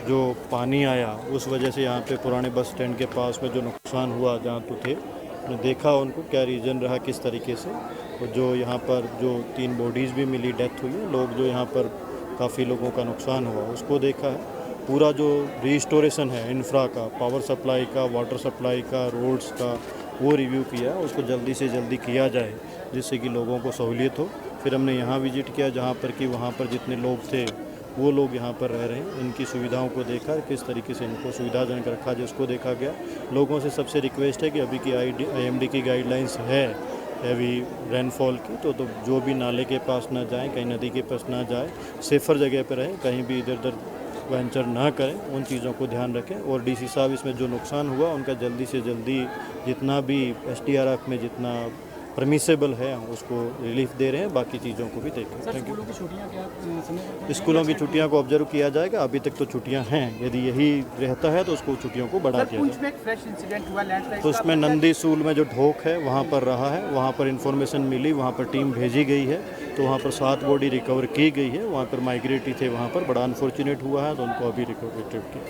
जो पानी आया उस वजह से यहाँ पे पुराने बस स्टैंड के पास में जो नुकसान हुआ जहाँ तो थे, देखा उनको क्या रीज़न रहा किस तरीके से। और जो यहाँ पर जो 3 बॉडीज़ भी मिली, डेथ हुई है, लोग जो यहाँ पर काफ़ी लोगों का नुकसान हुआ उसको देखा है। पूरा जो रिस्टोरेशन है इंफ्रा का, पावर सप्लाई का, वाटर सप्लाई का, रोड्स का, वो रिव्यू किया है, उसको जल्दी से जल्दी किया जाए जिससे कि लोगों को सहूलियत हो। फिर हमने यहाँ विजिट किया जहाँ पर कि वहाँ पर जितने लोग थे वो लोग यहाँ पर रह रहे हैं, इनकी सुविधाओं को देखा, किस तरीके से इनको सुविधाजनक रखा जाए उसको देखा गया। लोगों से सबसे रिक्वेस्ट है कि अभी की आईएमडी की गाइडलाइंस है हैवी रेनफॉल की, तो जो भी नाले के पास ना जाएं, कहीं नदी के पास ना जाए, सेफ़र जगह पर रहें, कहीं भी इधर उधर वेंचर ना करें, उन चीज़ों को ध्यान रखें। और डीसी साहब इसमें जो नुकसान हुआ उनका जल्दी से जल्दी जितना भी एसडीआरएफ में जितना परमिसेबल है, हम उसको रिलीफ दे रहे हैं, बाकी चीज़ों को भी देखें। Thank you. स्कूलों की छुट्टियां को ऑब्जर्व किया जाएगा, अभी तक तो छुट्टियां हैं, यदि यही रहता है तो उसको छुट्टियों को बढ़ा दिया जाए। तो उसमें नंदी सूल में जो ढोक है वहाँ पर रहा है, वहाँ पर इंफॉर्मेशन मिली, वहाँ पर टीम भेजी गई है, तो वहाँ पर 7 बॉडी रिकवर की गई है। वहाँ पर माइग्रेटरी थे, वहाँ पर बड़ा अनफॉर्चुनेट हुआ है, तो उनको अभी रिकवर किया।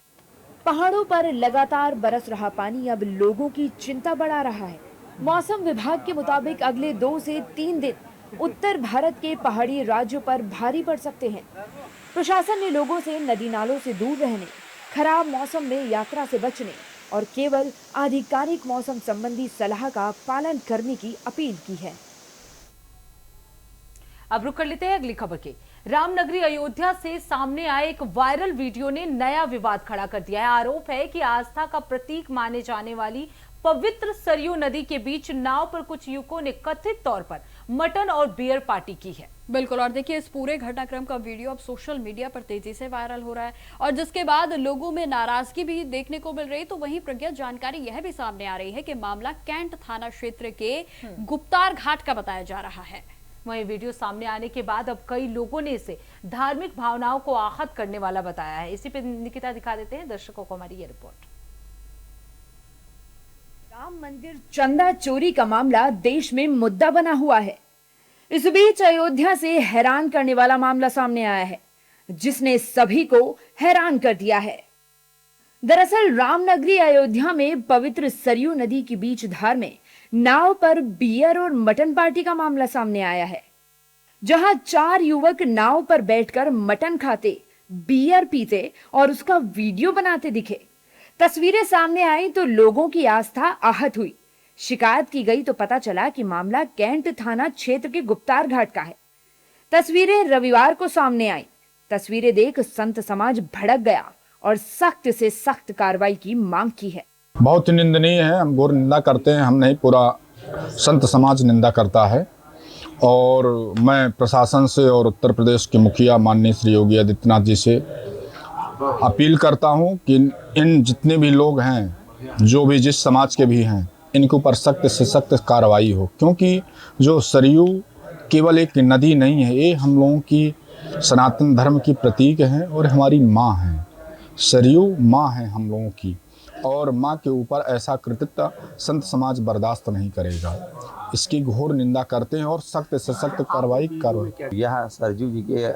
पहाड़ों पर लगातार बरस रहा पानी अब लोगों की चिंता बढ़ा रहा है। मौसम विभाग के मुताबिक अगले 2 से 3 दिन उत्तर भारत के पहाड़ी राज्यों पर भारी पड़ सकते हैं। प्रशासन ने लोगों से नदी नालों से दूर रहने, खराब मौसम में यात्रा से बचने और केवल आधिकारिक मौसम संबंधी सलाह का पालन करने की अपील की है। अब रुक कर लेते हैं अगली खबर के। रामनगरी अयोध्या से सामने आए एक वायरल वीडियो ने नया विवाद खड़ा कर दिया है। आरोप है कि आस्था का प्रतीक माने जाने वाली पवित्र सरयू नदी के बीच नाव पर कुछ युवकों ने कथित तौर पर मटन और बियर पार्टी की है। बिल्कुल, और देखिए इस पूरे घटनाक्रम का वीडियो अब सोशल मीडिया पर तेजी से वायरल हो रहा है और जिसके बाद लोगों में नाराजगी भी देखने को मिल रही। तो वहीं प्रज्ञात जानकारी यह भी सामने आ रही है कि मामला कैंट थाना क्षेत्र के गुप्तार घाट का बताया जा रहा है। वहीं वीडियो सामने आने के बाद अब कई लोगों ने इसे धार्मिक भावनाओं को आहत करने वाला बताया है। इसी पे निकिता दिखा देते हैं दर्शकों को हमारी ये रिपोर्ट। राम मंदिर चंदा चोरी का मामला देश में मुद्दा बना हुआ है। इस बीच अयोध्या से हैरान करने वाला मामला सामने आया है, जिसने सभी को हैरान कर दिया है। दरअसल रामनगरी अयोध्या में पवित्र सरयू नदी के बीच धार में नाव पर बियर और मटन पार्टी का मामला सामने आया है, जहां 4 युवक नाव पर बैठकर मटन खाते, बियर पीते और उसका वीडियो बनाते दिखे। तस्वीरें सामने आई तो लोगों की आस्था आहत हुई। शिकायत की गई तो पता चला कि मामला कैंट थाना क्षेत्र के गुप्तार घाट का है। तस्वीरें रविवार को सामने आई। तस्वीरें देख संत समाज भड़क गया और सख्त से सख्त कार्रवाई की मांग की है। बहुत निंदनीय है, हम घोर निंदा करते हैं। हम नहीं, पूरा संत समाज निंदा करता है। और मैं प्रशासन से और उत्तर प्रदेश के मुखिया माननीय श्री योगी आदित्यनाथ जी से अपील करता हूं कि इन जितने भी लोग हैं, जो भी जिस समाज के भी हैं, इनके ऊपर सख्त से सख्त कार्रवाई हो, क्योंकि जो सरयू केवल एक नदी नहीं है, ये हम लोगों की सनातन धर्म की प्रतीक है और हमारी माँ है। सरयू माँ है हम लोगों की, और माँ के ऊपर ऐसा कृतित्व संत समाज बर्दाश्त नहीं करेगा। इसकी घोर निंदा करते हैं और सख्त से सख्त कार्रवाई करो। यह सरयू जी के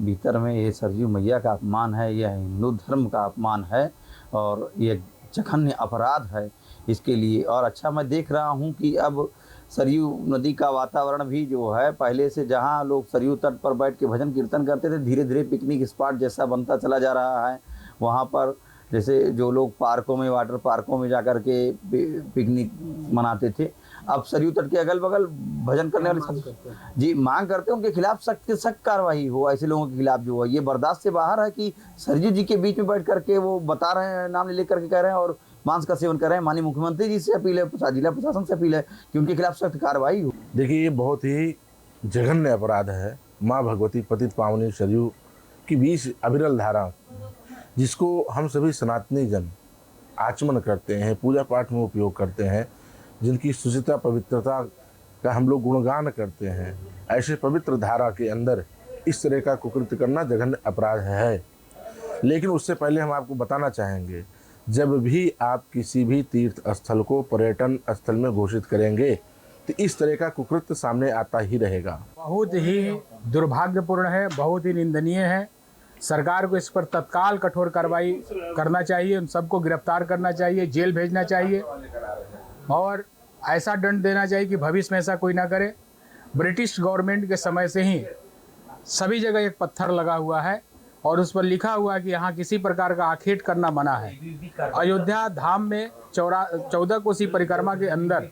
भीतर में ये सरयू मैया का अपमान है, यह हिंदू धर्म का अपमान है और ये जघन्य अपराध है इसके लिए। और अच्छा, मैं देख रहा हूँ कि अब सरयू नदी का वातावरण भी जो है, पहले से जहाँ लोग सरयू तट पर बैठ के भजन कीर्तन करते थे, धीरे धीरे पिकनिक स्पॉट जैसा बनता चला जा रहा है। वहाँ पर जैसे जो लोग पार्कों में, वाटर पार्कों में जाकर के पिकनिक मनाते थे, अब सरयू तट के अगल बगल भजन करने वाले जी मांग करते हैं उनके खिलाफ सख्त से सख्त कार्रवाई हो। ऐसे लोगों के खिलाफ जो है ये बर्दाश्त से बाहर है कि सरयू जी के बीच में बैठ करके वो बता रहे हैं, नाम ले करके कह रहे हैं और मांस का सेवन कर रहे हैं। माननीय मुख्यमंत्री जी से अपील है, जिला प्रशासन से अपील है कि उनके खिलाफ सख्त कार्रवाई हो। देखिए, ये बहुत ही जघन्य अपराध है। माँ भगवती पतित पावनी सरयू की 20 अविरल धारा, जिसको हम सभी सनातनी जन आचमन करते हैं, पूजा पाठ में उपयोग करते हैं, जिनकी शुचिता पवित्रता का हम लोग गुणगान करते हैं, ऐसे पवित्र धारा के अंदर इस तरह का कुकृत्य करना जघन्य अपराध है। लेकिन उससे पहले हम आपको बताना चाहेंगे, जब भी आप किसी भी तीर्थ स्थल को पर्यटन स्थल में घोषित करेंगे तो इस तरह का कुकृत्य सामने आता ही रहेगा। बहुत ही दुर्भाग्यपूर्ण है, बहुत ही निंदनीय है। सरकार को इस पर तत्काल कठोर कार्रवाई करना चाहिए, उन सबको गिरफ्तार करना चाहिए, जेल भेजना चाहिए और ऐसा दंड देना चाहिए कि भविष्य में ऐसा कोई ना करे। ब्रिटिश गवर्नमेंट के समय से ही सभी जगह एक पत्थर लगा हुआ है और उस पर लिखा हुआ है कि यहाँ किसी प्रकार का आखेट करना मना है। अयोध्या धाम में 14 कोसी परिक्रमा के अंदर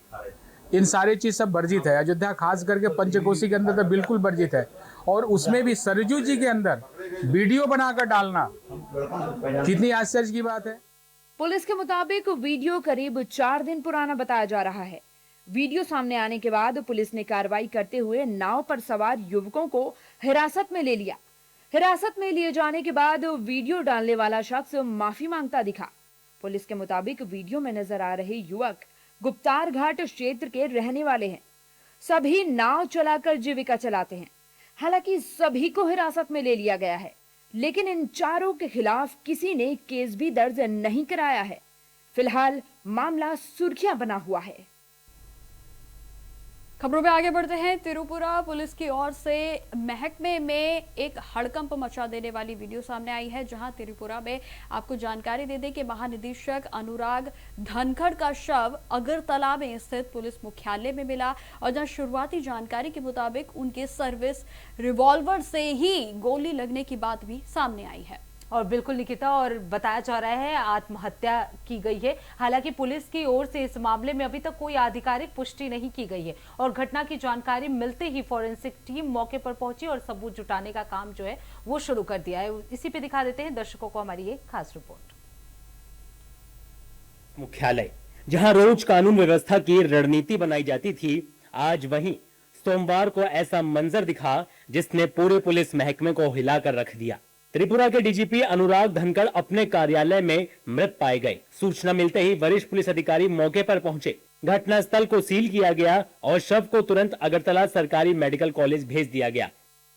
इन सारी चीज सब वर्जित है। अयोध्या खास करके पंचकोसी के अंदर तो बिल्कुल वर्जित है और उसमें भी सरयू जी के अंदर वीडियो बनाकर डालना कितनी आश्चर्य की बात है। पुलिस के मुताबिक वीडियो करीब 4 दिन पुराना बताया जा रहा है। वीडियो सामने आने के बाद पुलिस ने कार्रवाई करते हुए नाव पर सवार युवकों को हिरासत में ले लिया। हिरासत में लिए जाने के बाद वीडियो डालने वाला शख्स माफी मांगता दिखा। पुलिस के मुताबिक वीडियो में नजर आ रहे युवक गुप्तार घाट क्षेत्र के रहने वाले हैं। सभी नाव चलाकर जीविका चलाते हैं। हालांकि सभी को हिरासत में ले लिया गया है, लेकिन इन चारों के खिलाफ किसी ने केस भी दर्ज नहीं कराया है। फिलहाल मामला सुर्खियां बना हुआ है। खबरों में आगे बढ़ते हैं। त्रिपुरा पुलिस की ओर से महकमे में एक हड़कंप मचा देने वाली वीडियो सामने आई है, जहां त्रिपुरा में आपको जानकारी दे दें कि महानिदेशक अनुराग धनखड़ का शव अगरतला में स्थित पुलिस मुख्यालय में मिला और जहां शुरुआती जानकारी के मुताबिक उनके सर्विस रिवॉल्वर से ही गोली लगने की बात भी सामने आई है। और बिल्कुल निकिता, और बताया जा रहा है आत्महत्या की गई है। हालांकि पुलिस की ओर से इस मामले में अभी तक कोई आधिकारिक पुष्टि नहीं की गई है और घटना की जानकारी मिलते ही फॉरेंसिक टीम मौके पर पहुंची और सबूत जुटाने का काम जो है वो शुरू कर दिया है। इसी पे दिखा देते हैं दर्शकों को हमारी ये खास रिपोर्ट। मुख्यालय, जहां रोज कानून व्यवस्था की रणनीति बनाई जाती थी, आज वहीं सोमवार को ऐसा मंजर दिखा जिसने पूरे पुलिस महकमे को हिलाकर रख दिया। त्रिपुरा के डीजीपी अनुराग धनखड़ अपने कार्यालय में मृत पाए गए। सूचना मिलते ही वरिष्ठ पुलिस अधिकारी मौके पर पहुंचे। घटनास्थल को सील किया गया और शव को तुरंत अगरतला सरकारी मेडिकल कॉलेज भेज दिया गया।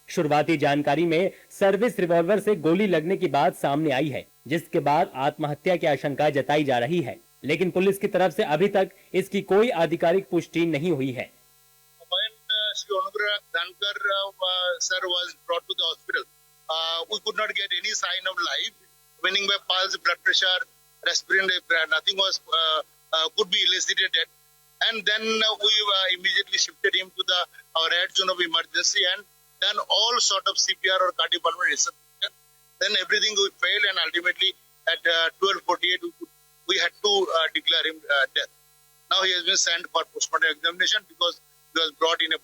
शुरुआती जानकारी में सर्विस रिवॉल्वर से गोली लगने की बात सामने आई है, जिसके बाद आत्महत्या की आशंका जताई जा रही है, लेकिन पुलिस की तरफ से अभी तक इसकी कोई आधिकारिक पुष्टि नहीं हुई है। Shri Anurag Dhankar sir was brought to the hospital. We could not get any sign of life, meaning by pulse, blood pressure, respiratory, nothing was could be elicited. And then we immediately shifted him to our red zone of emergency and done all sort of CPR or cardiopulmonary resuscitation. Then everything we failed, and ultimately at 12:48 we had to declare him death. Now he has been sent for postmortem examination because he was brought in a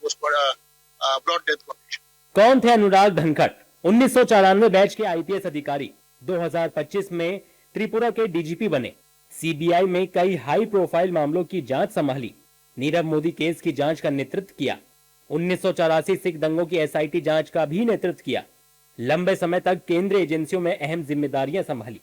brought death condition. कौन थे अनुराग Dhankhar? 1994 batch के IPS अधिकारी, 2025 में त्रिपुरा के DGP बने। CBI में कई high profile मामलों की जांच संभाली। नीरव मोदी केस की जांच का नेतृत्व किया। 1984 सिख दंगों की एसआईटी जांच का भी नेतृत्व किया। लंबे समय तक केंद्रीय एजेंसियों में अहम जिम्मेदारियां संभाली।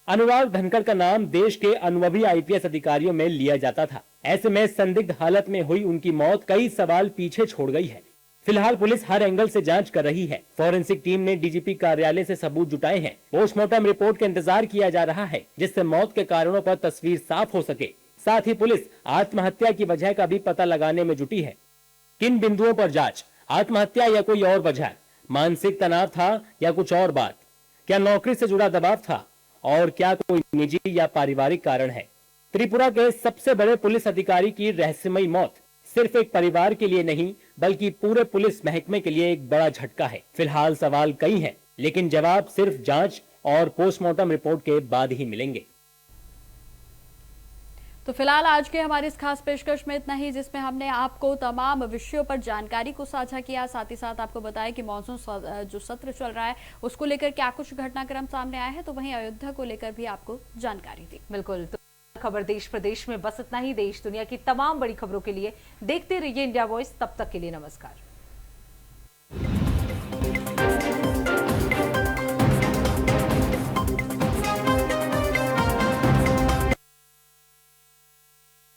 अनुराग धनखड़ का नाम देश के अनुभवी आईपीएस अधिकारियों में लिया जाता था। ऐसे में संदिग्ध हालत में हुई उनकी मौत कई सवाल पीछे छोड़ गई है। फिलहाल पुलिस हर एंगल से जांच कर रही है। फॉरेंसिक टीम ने डीजीपी कार्यालय से सबूत जुटाए हैं। पोस्टमार्टम रिपोर्ट का इंतजार किया जा रहा है, जिससे मौत के कारणों पर तस्वीर साफ हो सके। साथ ही पुलिस आत्महत्या की वजह का भी पता लगाने में जुटी है। किन बिंदुओं पर जांच? आत्महत्या या कोई और वजह? मानसिक तनाव था या कुछ और बात? क्या नौकरी से जुड़ा दबाव था और क्या कोई निजी या पारिवारिक कारण है? त्रिपुरा के सबसे बड़े पुलिस अधिकारी की रहस्यमयी मौत सिर्फ एक परिवार के लिए नहीं, बल्कि पूरे पुलिस महकमे के लिए एक बड़ा झटका है। फिलहाल सवाल कई हैं, लेकिन जवाब सिर्फ जांच और पोस्टमार्टम रिपोर्ट के बाद ही मिलेंगे। तो फिलहाल आज के हमारी इस खास पेशकश में इतना ही, जिसमें हमने आपको तमाम विषयों पर जानकारी को साझा किया। साथ ही साथ आपको बताया कि मॉनसून जो सत्र चल रहा है उसको लेकर क्या कुछ घटनाक्रम सामने आए हैं, तो वहीं अयोध्या को लेकर भी आपको जानकारी दी। बिल्कुल, तो खबर देश प्रदेश में बस इतना ही। देश दुनिया की तमाम बड़ी खबरों के लिए देखते रहिए इंडिया वॉइस। तब तक के लिए नमस्कार।